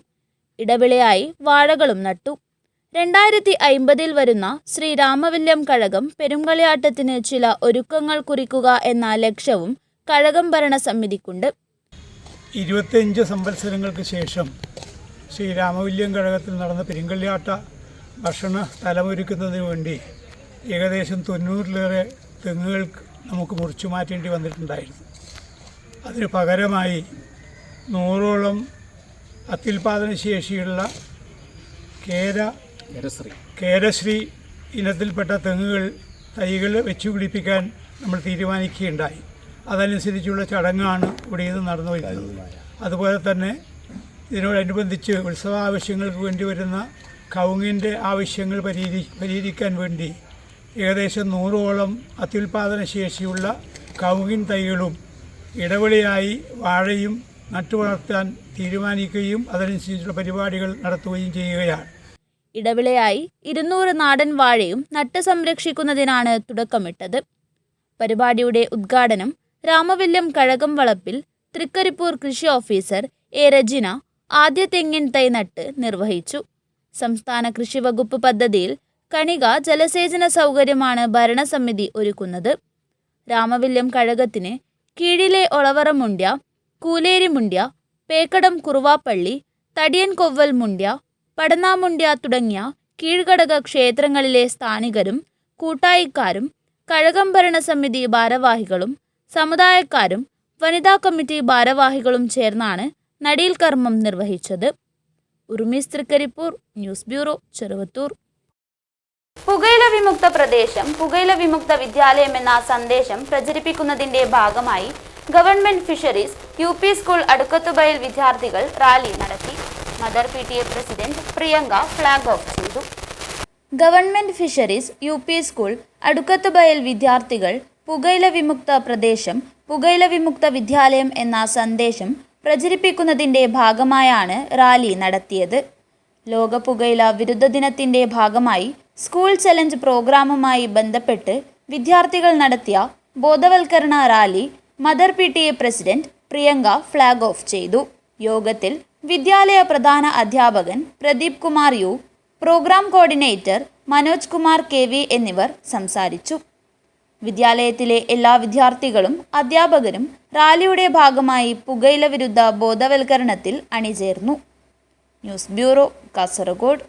Speaker 1: ഇടവിളയായി വാഴകളും നട്ടു. 2050 വരുന്ന ശ്രീരാമവില്യം കഴകം പെരുംകളിയാട്ടത്തിന് ചില ഒരുക്കങ്ങൾ കുറിക്കുക എന്ന ലക്ഷ്യവും കഴകം ഭരണസമിതിക്കുണ്ട്.
Speaker 9: 25 സംവത്സരങ്ങൾക്ക് ശേഷം ശ്രീരാമവില്യം കഴകത്തിൽ നടന്ന പെരുങ്കളിയാട്ട ഭക്ഷണ സ്ഥലമൊരുക്കുന്നതിന് വേണ്ടി ഏകദേശം 90-ലേറെ തെങ്ങുകൾ നമുക്ക് മുറിച്ചു മാറ്റേണ്ടി വന്നിട്ടുണ്ടായിരുന്നു. അതിന് പകരമായി 100ഓളം അത്യുൽപാദന ശേഷിയുള്ള കേരശ്രീ ഇനത്തിൽപ്പെട്ട തൈകൾ വെച്ചു പിടിപ്പിക്കാൻ നമ്മൾ തീരുമാനിക്കുകയുണ്ടായി. അതനുസരിച്ചുള്ള ചടങ്ങാണ് ഇവിടെ ഇത് നടന്നു വരുന്നത്. അതുപോലെ തന്നെ ഇതിനോടനുബന്ധിച്ച് ഉത്സവാവശ്യങ്ങൾക്ക് വേണ്ടി വരുന്ന കവുങ്ങിൻ്റെ ആവശ്യങ്ങൾ പരിഹരിക്കാൻ വേണ്ടി ഏകദേശം 100ഓളം അത്യുൽപാദന ശേഷിയുള്ള കവുങ്ങിൻ തൈകളും ഇടവിളയായി വാഴയും നട്ടുവളർത്താൻ തീരുമാനിക്കുകയും അതനുസരിച്ചുള്ള പരിപാടികൾ നടത്തുകയും ചെയ്യുകയാണ്.
Speaker 1: ഇടവിളയായി 200 നാടൻ വാഴയും നട്ട് സംരക്ഷിക്കുന്നതിനാണ് തുടക്കമിട്ടത്. പരിപാടിയുടെ ഉദ്ഘാടനം രാമവില്യം കഴകം വളപ്പിൽ തൃക്കരിപ്പൂർ കൃഷി ഓഫീസർ A രജിന ആദ്യ തെങ്ങിൻ തൈ നട്ട് നിർവഹിച്ചു. സംസ്ഥാന കൃഷി വകുപ്പ് പദ്ധതിയിൽ കണിക ജലസേചന സൗകര്യമാണ് ഭരണസമിതി ഒരുക്കുന്നത്. രാമവില്യം കഴകത്തിന് കീഴിലെ ഒളവറ മുണ്ട്യ, കൂലേരി മുണ്ട്യ, പേക്കടം കുറുവാപ്പള്ളി, തടിയൻ കൊവ്വൽ മുണ്ട്യ, പടനാമുണ്ട്യ തുടങ്ങിയ കീഴ്ഘടക ക്ഷേത്രങ്ങളിലെ സ്ഥാനികരും കൂട്ടായിക്കാരും കഴകം ഭരണസമിതി ഭാരവാഹികളും സമുദായക്കാരും വനിതാ കമ്മിറ്റി ഭാരവാഹികളും ചേർന്നാണ് നടീൽ കർമ്മം നിർവഹിച്ചത്. ഉർമീസ് തൃക്കരിപ്പൂർ, ന്യൂസ് ബ്യൂറോ, ചെറുവത്തൂർ. പുകയില വിമുക്ത പ്രദേശം, പുകയില വിമുക്ത വിദ്യാലയം എന്ന സന്ദേശം പ്രചരിപ്പിക്കുന്നതിന്റെ ഭാഗമായി government fisheries UP school Adukkathubayal വിദ്യാർത്ഥികൾ റാലി നടത്തി. Mother PTA president Priyanka flag off ചെയ്തു. Government fisheries UP school Adukkathubayal വിദ്യാർത്ഥികൾ പുകയില വിമുക്ത പ്രദേശം, പുകയില വിമുക്ത വിദ്യാലയം എന്ന സന്ദേശം പ്രചരിപ്പിക്കുന്നതിന്റെ ഭാഗമായാണ് റാലി നടത്തിയത്. ലോക പുകയില വിരുദ്ധ ദിനത്തിന്റെ ഭാഗമായി സ്കൂൾ ചലഞ്ച് പ്രോഗ്രാമുമായി ബന്ധപ്പെട്ട് വിദ്യാർത്ഥികൾ നടത്തിയ ബോധവൽക്കരണ rally mother PTA president Priyanka flag off ചെയ്തു. യോഗത്തിൽ വിദ്യാലയ പ്രധാന അധ്യാപകൻ Pradeep Kumar U, programme coordinator Manoj Kumar KV എന്നിവർ സംസാരിച്ചു. വിദ്യാലയത്തിലെ എല്ലാ വിദ്യാർത്ഥികളും അധ്യാപകരും റാലിയുടെ ഭാഗമായി പുകയില വിരുദ്ധ ബോധവൽക്കരണത്തിൽ അണിചേർന്നു. News bureau, Kasaragod.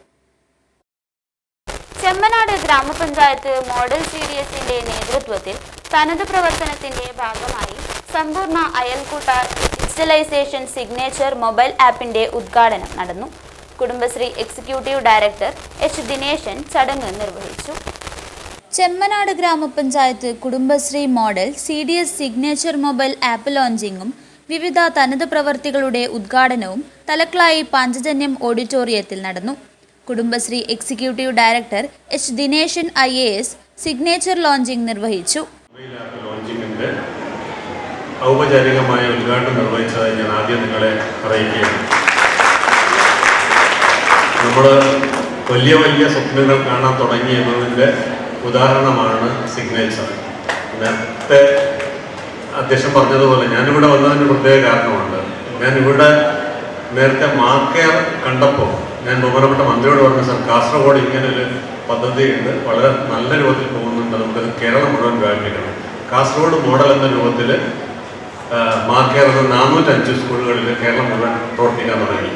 Speaker 1: ചെമ്മനാട് ഗ്രാമപഞ്ചായത്ത് മോഡൽ CDSന്റെ നേതൃത്വത്തിൽ തനത് പ്രവർത്തനത്തിന്റെ ഭാഗമായി സമ്പൂർണ്ണ അയൽക്കൂട്ട ഡിജിറ്റലൈസേഷൻ സിഗ്നേച്ചർ മൊബൈൽ ആപ്പിന്റെ ഉദ്ഘാടനം നടന്നു. Kudumbashree executive director H Dineshan ചടങ്ങ് നിർവഹിച്ചു. ചെമ്മനാട് ഗ്രാമപഞ്ചായത്ത് Kudumbashree model CDS signature mobile app ലോഞ്ചിങ്ങും വിവിധ തനത് പ്രവർത്തികളുടെ ഉദ്ഘാടനവും തലക്ലായി പാഞ്ചജന്യം ഓഡിറ്റോറിയത്തിൽ നടന്നു. Kudumbashree executive director H. Dineshan IAS signature launching നിർവഹിച്ചു.
Speaker 10: ഔപചാരികമായ ഉദ്ഘാടനം നിർവഹിച്ചതായി ഞാൻ ആദ്യം നിങ്ങളെ അറിയിക്കുകയാണ്. നമ്മൾ വലിയ വലിയ സ്വപ്നങ്ങൾ കാണാൻ തുടങ്ങിയതിൻ്റെ ഉദാഹരണമാണ് സിഗ്നേച്ചർ. നേരത്തെ അധ്യക്ഷൻ പറഞ്ഞതുപോലെ ഞാനിവിടെ വന്നതിന് പ്രത്യേക കാരണമുണ്ട്. ഞാനിവിടെ നേരത്തെ മാർക്കർ കണ്ടപ്പോൾ ഞാൻ ബഹുമാനപ്പെട്ട മന്ത്രിയോട് പറഞ്ഞു, സർ കാസർഗോഡ് ഇങ്ങനൊരു പദ്ധതിയുണ്ട്, വളരെ നല്ല രൂപത്തിൽ പോകുന്നുണ്ട്, നമുക്കത് കേരളം മുഴുവൻ വ്യാപിപ്പിക്കണം. കാസർഗോഡ് മോഡൽ എന്ന രൂപത്തിൽ മാർക്കർ 405 സ്കൂളുകളിൽ കേരളം മുഴുവൻ പ്രവർത്തിക്കാൻ തുടങ്ങി.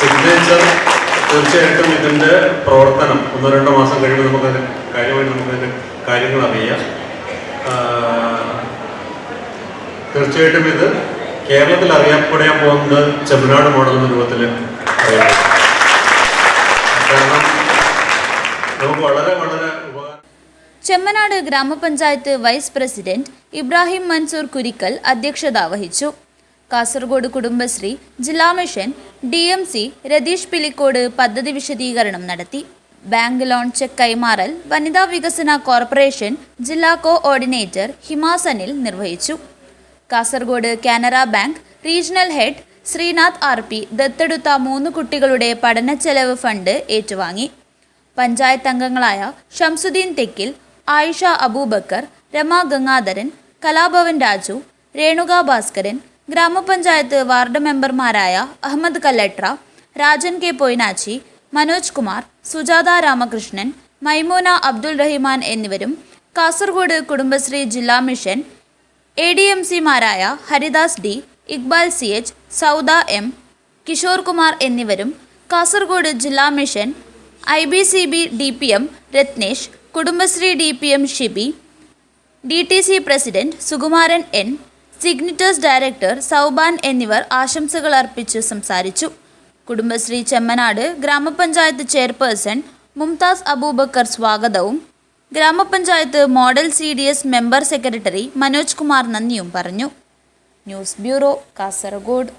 Speaker 10: സിഗ്നേച്ചർ തീർച്ചയായിട്ടും ഇതിൻ്റെ പ്രവർത്തനം 1-2 മാസം കഴിയുമ്പോൾ നമുക്കതിന് നമുക്കതിൻ്റെ കാര്യങ്ങൾ അറിയാം. തീർച്ചയായിട്ടും ഇത് കേരളത്തിൽ അറിയപ്പെടാൻ പോകുന്നത് ചെമ്മനാട് മോഡൽ എന്ന രൂപത്തിൽ അറിയാം. കാരണം നമുക്ക് വളരെ വളരെ
Speaker 1: ചെമ്മനാട് ഗ്രാമപഞ്ചായത്ത് വൈസ് പ്രസിഡന്റ് ഇബ്രാഹിം മൻസൂർ കുരിക്കൽ അധ്യക്ഷത വഹിച്ചു. കാസർഗോഡ് കുടുംബശ്രീ ജില്ലാ മിഷൻ DMC രതീഷ് പിലിക്കോട് പദ്ധതി വിശദീകരണം നടത്തി. ബാങ്ക് ലോൺ ചെക്ക് കൈമാറൽ വനിതാ വികസന കോർപ്പറേഷൻ ജില്ലാ കോഓർഡിനേറ്റർ ഹിമാസനിൽ നിർവഹിച്ചു. Kasaragod Canara bank regional head Sreenath RP ദത്തെടുത്ത 3 കുട്ടികളുടെ പഠനച്ചെലവ് ഫണ്ട് ഏറ്റുവാങ്ങി. പഞ്ചായത്ത് അംഗങ്ങളായ ഷംസുദ്ദീൻ തെക്കിൽ, ആയിഷ അബൂബക്കർ, രമ ഗംഗാധരൻ, കലാഭവൻ രാജു, രേണുക ഭാസ്കരൻ, ഗ്രാമപഞ്ചായത്ത് വാർഡ് മെമ്പർമാരായ അഹമ്മദ് കല്ലട്ര, രാജൻ K. പൊയ്നാച്ചി, മനോജ് കുമാർ, സുജാത രാമകൃഷ്ണൻ, മൈമൂന അബ്ദുൾ റഹിമാൻ എന്നിവരും കാസർഗോഡ് കുടുംബശ്രീ ജില്ലാ മിഷൻ ADMC-മാരായ Haridas D, Iqbal CH, Sauda M, Kishore Kumar എന്നിവരും കാസർഗോഡ് ജില്ലാ mission IBCB DPM Ratnesh, Kudumbashree DPM Shibi, DTC president Sukumaran N, Signitors director Sauban എന്നിവർ ആശംസകൾ അർപ്പിച്ച് സംസാരിച്ചു. കുടുംബശ്രീ ചെമ്മനാട് ഗ്രാമപഞ്ചായത്ത് ചെയർപേഴ്സൺ മുംതാസ് അബൂബക്കർ സ്വാഗതവും ഗ്രാമപഞ്ചായത്ത് model CDS member secretary Manoj Kumar നന്ദിയും പറഞ്ഞു. News bureau, Kasaragod.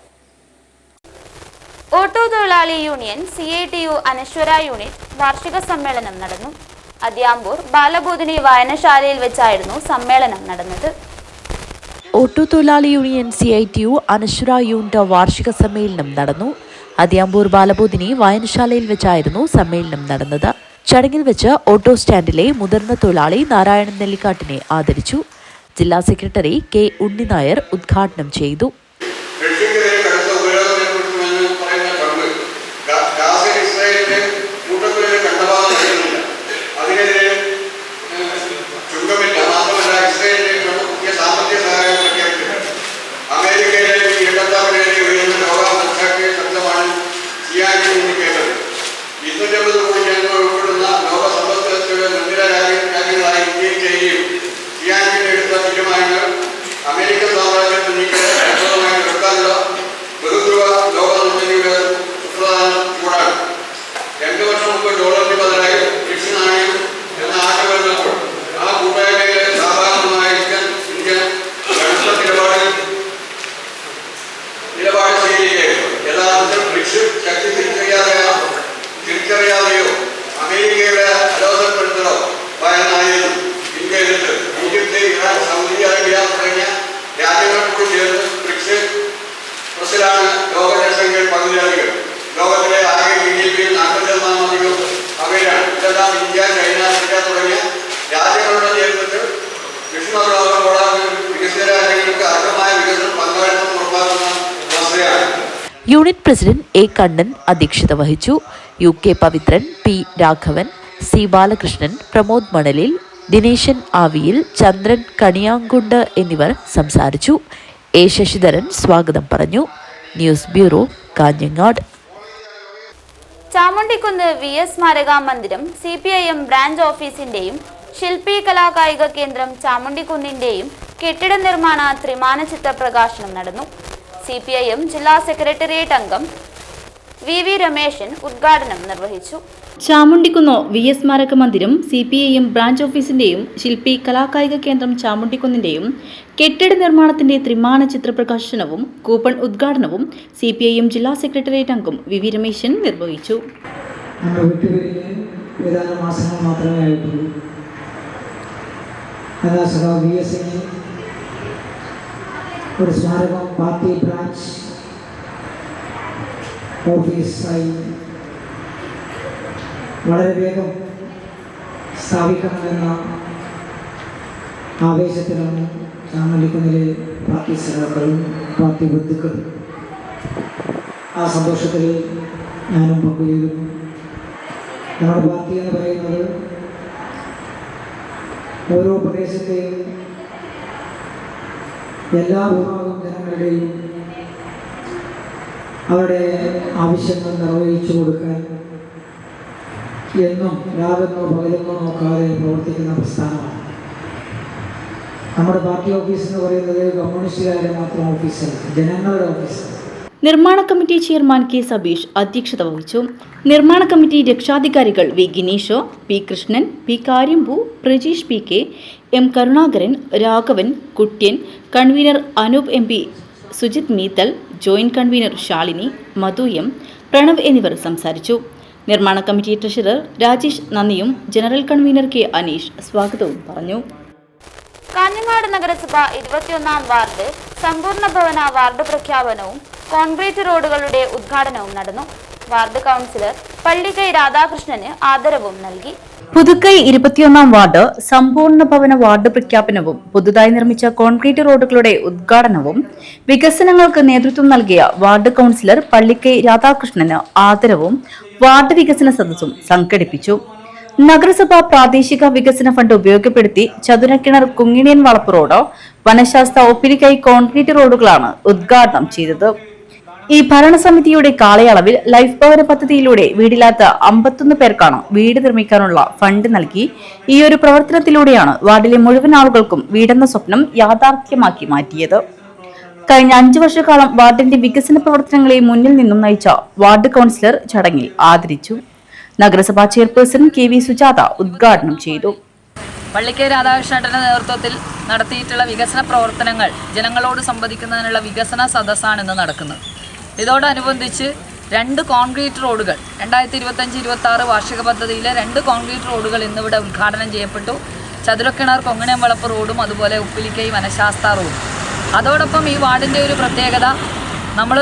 Speaker 1: ഓട്ടോ തൊഴിലാളി യൂണിയൻ CITU അനശ്വര യൂണിറ്റ് വാർഷിക സമ്മേളനം നടന്നു. അദ്യാമ്പൂർ ബാലബോധിനി വായനശാലയിൽ വെച്ചായിരുന്നു സമ്മേളനം നടന്നത്.
Speaker 11: ഓട്ടോ തൊഴിലാളി യൂണിയൻ CITU അനശ്വര യൂണിറ്റ് വാർഷിക സമ്മേളനം നടന്നു. അദ്യാമ്പൂർ ബാലബോധിനി വായനശാലയിൽ വെച്ചായിരുന്നു സമ്മേളനം നടന്നത്. ചടങ്ങിൽ വെച്ച് ഓട്ടോ സ്റ്റാൻഡിലെ മുതിർന്ന തൊഴിലാളി നാരായണൻ നെല്ലിക്കാട്ടിനെ ആദരിച്ചു. ജില്ലാ സെക്രട്ടറി K. ഉണ്ണിനായർ ഉദ്ഘാടനം ചെയ്തു.
Speaker 12: അമേരിക്കൻ സാമ്രാജ്യത്തിൽ നീക്കാനുള്ള ബഹുദ്രുവ ലോകത്തിന്റെ സുപ്രധാന കൂടാണ്. 2 വർഷം മുമ്പ് ഡോളറിന് ബദലായി ബ്രിട്ടീഷ് നാണയം എന്ന ആശയം വരുന്നപ്പോൾ ആ കൂട്ടായ്മയിലെ സാധാരണമായ ഇന്ത്യൻ നിലപാട് സ്വീകരിക്കുകയായിരുന്നു. യഥാർത്ഥത്തിൽ ബ്രിക്സ് ശക്തി തിരിച്ചറിയാതെയോ അമേരിക്കയുടെ അലോസരപ്പെടുത്തലോ ഭയന്നായിരുന്നു ഇന്ത്യ എതിർത്ത് ഈജിപ്ത്, ഇറാൻ, സൗദി അറേബ്യ തുടങ്ങിയ രാജ്യങ്ങൾക്കൂടി ചേർന്ന് ബ്രിക്സ് പ്രസിലാണ് ലോക ജനസംഖ്യയിൽ പകുതിയധികം. ലോകത്തിലെ ആകെ GDP 40% അവയിലാണ്. ഇതെല്ലാം ഇന്ത്യ, ചൈന, റഷ്യ തുടങ്ങിയ രാജ്യങ്ങളുടെ നേതൃത്വത്തിൽ വികസിത രാജ്യങ്ങൾക്ക് അർഹമായ വികസനം പങ്കാളിത്തം ഉറപ്പാക്കുന്ന അവസ്ഥയാണ്.
Speaker 11: Unit president A. കണ്ണൻ അധ്യക്ഷത വഹിച്ചു. UK Pavithran, P. Raghavan, C. Balakrishnan, Pramod മണലിൽ, ദിനേശൻ ആവിയിൽ, ചന്ദ്രൻ കണിയാങ്കുണ്ട് എന്നിവർ സംസാരിച്ചു. A. ശശിധരൻ സ്വാഗതം പറഞ്ഞു. News bureau, Kanhangad.
Speaker 1: Chamundikkunnu VS സ്മാരക മന്ദിരം CPIM ബ്രാഞ്ച് ഓഫീസിന്റെയും ശില്പി കലാകായിക കേന്ദ്രം ചാമുണ്ടിക്കുന്നിന്റെയും കെട്ടിട നിർമ്മാണ ത്രിമാന ചിത്ര പ്രകാശനം നടന്നു. CPIM ജില്ലാ സെക്രട്ടേറിയറ്റ് അംഗം VV രമേശൻ ഉദ്ഘാടനം നിർവഹിച്ചു.
Speaker 13: ചാമുണ്ടിക്കുന്നോ VS സ്മാരക മന്ദിരം CPIM ബ്രാഞ്ച് ഓഫീസിന്റെയും ശില്പി കലാകായിക കേന്ദ്രം ചാമുണ്ടിക്കുന്നിന്റെയും കെട്ടിട നിർമ്മാണത്തിന്റെ ത്രിമാന ചിത്രപ്രകാശനവും കൂപ്പൺ ഉദ്ഘാടനവും CPIM ജില്ലാ സെക്രട്ടേറിയറ്റ് അംഗം VV രമേശൻ നിർവഹിച്ചു.
Speaker 14: മാസങ്ങൾ മാത്രമേ ആയിട്ടുള്ളൂ. ഒരു സ്മാരകം പാർട്ടി ബ്രാഞ്ച് ഓഫീസായി വളരെ വേഗം സ്ഥാപിക്കണമെന്ന ആവേശത്തിലാണ് ചാമുണ്ടിക്കുന്നിലെ പാർട്ടി സഖാക്കളും പാർട്ടി ബന്ധുക്കളും. ആ സന്തോഷത്തിൽ ഞാനും പങ്കുചേരുന്നു. നമ്മുടെ പാർട്ടി എന്ന് പറയുന്നത് ഓരോ പ്രദേശത്തെയും എല്ലാ വിഭാഗം ജനങ്ങളുടെയും അവരുടെ ആവശ്യങ്ങൾ നിർവഹിച്ചു കൊടുക്കാൻ എന്നും രാവെന്നോ പകലെന്നോ നോക്കാതെ പ്രവർത്തിക്കുന്ന പ്രസ്ഥാനമാണ്. നമ്മുടെ പാർട്ടി ഓഫീസ് എന്ന് പറയുന്നത് കമ്മ്യൂണിസ്റ്റുകാരുടെ മാത്രം ഓഫീസല്ല, ജനങ്ങളുടെ ഓഫീസാണ്.
Speaker 13: നിർമ്മാണ കമ്മിറ്റി ചെയർമാൻ K. സബീഷ് അധ്യക്ഷത വഹിച്ചു. നിർമ്മാണ കമ്മിറ്റി രക്ഷാധികാരികൾ V. ഗിനീഷോ, P. Krishnan, P. Karyambu, Prajeesh PK, M. Karunakaran, Raghavan, Kutyan, convener Anoop MP, Sujith Meethal, joint convener Shalini, Madhu M, Pranav എന്നിവർ സംസാരിച്ചു. നിർമ്മാണ കമ്മിറ്റി ട്രഷറർ രാജേഷ് നന്ദിയും ജനറൽ കൺവീനർ K. അനീഷ് സ്വാഗതവും പറഞ്ഞു.
Speaker 1: കാഞ്ഞങ്ങാട് നഗരസഭ 21-ാം വാർഡ് സമ്പൂർണ്ണ ഭവന വാർഡ് പ്രഖ്യാപനവും കോൺക്രീറ്റ് റോഡുകളുടെ ഉദ്ഘാടനവും നടന്നു. വാർഡ് കൗൺസിലർ പള്ളിക്കൈ രാധാകൃഷ്ണന് ആദരവും നൽകി.
Speaker 13: പുതുക്കൈ 21-ാം വാർഡ് സമ്പൂർണ്ണ ഭവന വാർഡ് പ്രഖ്യാപനവും പുതുതായി നിർമ്മിച്ച കോൺക്രീറ്റ് റോഡുകളുടെ ഉദ്ഘാടനവും വികസനങ്ങൾക്ക് നേതൃത്വം നൽകിയ വാർഡ് കൗൺസിലർ പള്ളിക്കൈ രാധാകൃഷ്ണന് ആദരവും വാർഡ് വികസന സദസ്സും സംഘടിപ്പിച്ചു. നഗരസഭ പ്രാദേശിക വികസന ഫണ്ട് ഉപയോഗപ്പെടുത്തി ചതുരക്കിണർ കുങ്ങിണിയൻ വളപ്പ് റോഡ്, വനശാസ്ത്ര ഒപ്പിലിക്കൈ കോൺക്രീറ്റ് റോഡുകളാണ് ഉദ്ഘാടനം ചെയ്തത്. ഈ ഭരണസമിതിയുടെ കാലയളവിൽ ലൈഫ് ഭവന പദ്ധതിയിലൂടെ വീടില്ലാത്ത 51 പേർക്കാണ് വീട് നിർമ്മിക്കാനുള്ള ഫണ്ട് നൽകി. ഈ ഒരു പ്രവർത്തനത്തിലൂടെയാണ് വാർഡിലെ മുഴുവൻ ആളുകൾക്കും വീടെന്ന സ്വപ്നം യാഥാർത്ഥ്യമാക്കി മാറ്റിയത്. കഴിഞ്ഞ 5 വർഷക്കാലം വാർഡിന്റെ വികസന പ്രവർത്തനങ്ങളെ മുന്നിൽ നിന്നും നയിച്ച വാർഡ് കൗൺസിലർ ചടങ്ങിൽ ആദരിച്ചു. നഗരസഭാ ചെയർപേഴ്സൺ KV സുജാത ഉദ്ഘാടനം ചെയ്തു.
Speaker 15: പള്ളിക്കൈ രാധാകൃഷ്ണന്റെ നേതൃത്വത്തിൽ നടത്തിയിട്ടുള്ള വികസന പ്രവർത്തനങ്ങൾ ജനങ്ങളോട് സംവദിക്കുന്നതിനുള്ള വികസന സദസ്സാണ് ഇന്ന് നടക്കുന്നത്. ഇതോടനുബന്ധിച്ച് 2 കോൺക്രീറ്റ് റോഡുകൾ 2025-26 വാർഷിക പദ്ധതിയിലെ 2 കോൺക്രീറ്റ് റോഡുകൾ ഇന്നിവിടെ ഉദ്ഘാടനം ചെയ്യപ്പെട്ടു. ചതുരക്കിണർ കൊങ്ങിണിയം വളപ്പ് റോഡും അതുപോലെ ഉപ്പിലിക്കൈ വനശാസ്ത്ര റോഡും. അതോടൊപ്പം ഈ വാർഡിൻ്റെ ഒരു പ്രത്യേകത, നമ്മൾ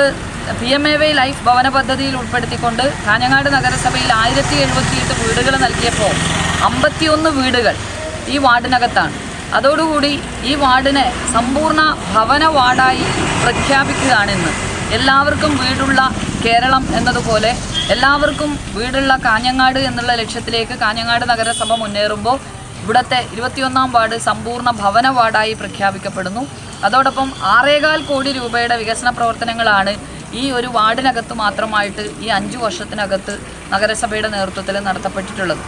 Speaker 15: PMAY ലൈഫ് ഭവന പദ്ധതിയിൽ ഉൾപ്പെടുത്തിക്കൊണ്ട് കാഞ്ഞങ്ങാട് നഗരസഭയിൽ 1078 വീടുകൾ നൽകിയപ്പോൾ 51 വീടുകൾ ഈ വാർഡിനകത്താണ്. അതോടുകൂടി ഈ വാർഡിനെ സമ്പൂർണ്ണ ഭവന വാർഡായി പ്രഖ്യാപിക്കുകയാണിന്ന്. എല്ലാവർക്കും വീടുള്ള കേരളം എന്നതുപോലെ എല്ലാവർക്കും വീടുള്ള കാഞ്ഞങ്ങാട് എന്നുള്ള ലക്ഷ്യത്തിലേക്ക് കാഞ്ഞങ്ങാട് നഗരസഭ മുന്നേറുമ്പോൾ ഇവിടുത്തെ 21-ാം വാർഡ് സമ്പൂർണ്ണ ഭവന വാർഡായി പ്രഖ്യാപിക്കപ്പെടുന്നു. അതോടൊപ്പം 6.25 കോടി രൂപയുടെ വികസന പ്രവർത്തനങ്ങളാണ് ഈ ഒരു വാർഡിനകത്ത് മാത്രമായിട്ട് ഈ 5 വർഷത്തിനകത്ത് നഗരസഭയുടെ നേതൃത്വത്തിൽ നടത്തപ്പെട്ടിട്ടുള്ളത്.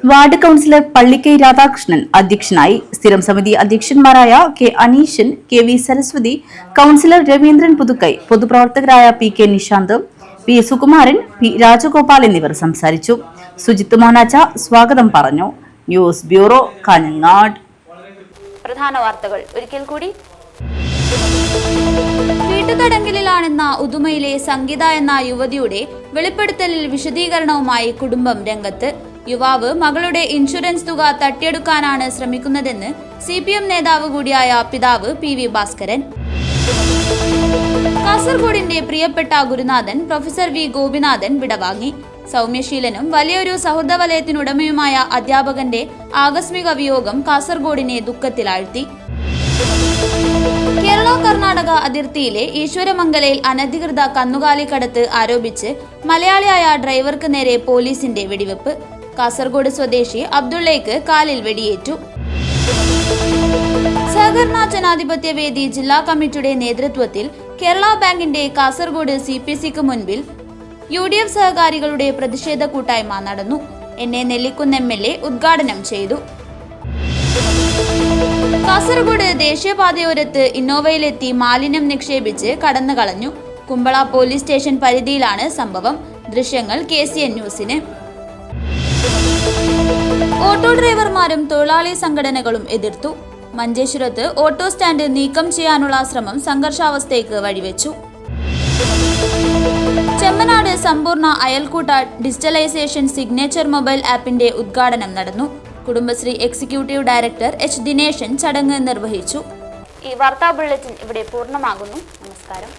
Speaker 13: വാർഡ് കൗൺസിലർ പള്ളിക്കൈ രാധാകൃഷ്ണൻ അധ്യക്ഷനായി. സ്ഥിരം സമിതി അധ്യക്ഷന്മാരായ K. Aneeshan, KV Saraswathi, councillor Raveendran Puthukkai, പൊതുപ്രവർത്തകരായ PK Nishanth, P. Sukumaran, P. Rajagopal എന്നിവർ സംസാരിച്ചു. സുജിത്ത് മോനാച്ച സ്വാഗതം പറഞ്ഞു. News bureau, Kanhangad.
Speaker 1: പ്രധാന വാർത്തകൾ ഒരിക്കൽ കൂടി. വീട്ടുതടങ്കലിലാണെന്ന ഉദുമയിലെ സംഗീത എന്ന യുവതിയുടെ വെളിപ്പെടുത്തലിൽ വിശദീകരണവുമായി കുടുംബം രംഗത്ത്. യുവാവ് മകളുടെ ഇൻഷുറൻസ് തുക തട്ടിയെടുക്കാനാണ് ശ്രമിക്കുന്നതെന്ന് CPM നേതാവ് കൂടിയായ പിതാവ് PV ഭാസ്കരൻ. കാസർഗോഡിന്റെ പ്രിയപ്പെട്ട ഗുരുനാഥൻ പ്രൊഫസർ V. ഗോപിനാഥൻ വിടവാങ്ങി. സൗമ്യശീലനും വലിയൊരു സൗഹൃദ വലയത്തിനുടമയുമായ അധ്യാപകന്റെ ആകസ്മിക വിയോഗം കാസർഗോഡിനെ ദുഃഖത്തിലാഴ്ത്തി. കേരള കർണാടക അതിർത്തിയിലെ ഈശ്വരമംഗലയിൽ അനധികൃത കന്നുകാലിക്കടത്ത് ആരോപിച്ച് മലയാളിയായ ഡ്രൈവർക്ക് നേരെ പോലീസിന്റെ വെടിവെപ്പ്. കാസർഗോഡ് സ്വദേശി അബ്ദുള്ളയ്ക്ക് കാലിൽ വെടിയേറ്റു. സഹകരണ ജനാധിപത്യ വേദി ജില്ലാ കമ്മിറ്റിയുടെ നേതൃത്വത്തിൽ കേരള ബാങ്കിന്റെ കാസർഗോഡ് CPCക്ക് മുൻപിൽ UDF സഹകാരികളുടെ പ്രതിഷേധ കൂട്ടായ്മ നടന്നു. എന്നെ നെല്ലിക്കുന്ന് MLA ഉദ്ഘാടനം ചെയ്തു. കാസർഗോഡ് ദേശീയപാതയോരത്ത് ഇന്നോവയിലെത്തി മാലിന്യം നിക്ഷേപിച്ച് കടന്നു കളഞ്ഞു. കുമ്പള പോലീസ് സ്റ്റേഷൻ പരിധിയിലാണ് സംഭവം. ദൃശ്യങ്ങൾ KCN ന്യൂസിന്. ഓട്ടോ ഡ്രൈവർമാരും തൊഴിലാളി സംഘടനകളും എതിർത്തു. മഞ്ചേശ്വരത്ത് ഓട്ടോ സ്റ്റാൻഡ് നീക്കം ചെയ്യാനുള്ള ശ്രമം സംഘർഷാവസ്ഥയ്ക്ക് വഴിവെച്ചു. ചെമ്മനാട് സമ്പൂർണ്ണ അയൽക്കൂട്ട ഡിജിറ്റലൈസേഷൻ സിഗ്നേച്ചർ മൊബൈൽ ആപ്പിന്റെ ഉദ്ഘാടനം നടന്നു. Kudumbashree executive director H Dineshan ചടങ്ങ് നിർവഹിച്ചു. ഈ വാർത്താ ബുള്ളറ്റിൻ ഇവിടെ പൂർണ്ണമാകുന്നു. നമസ്കാരം.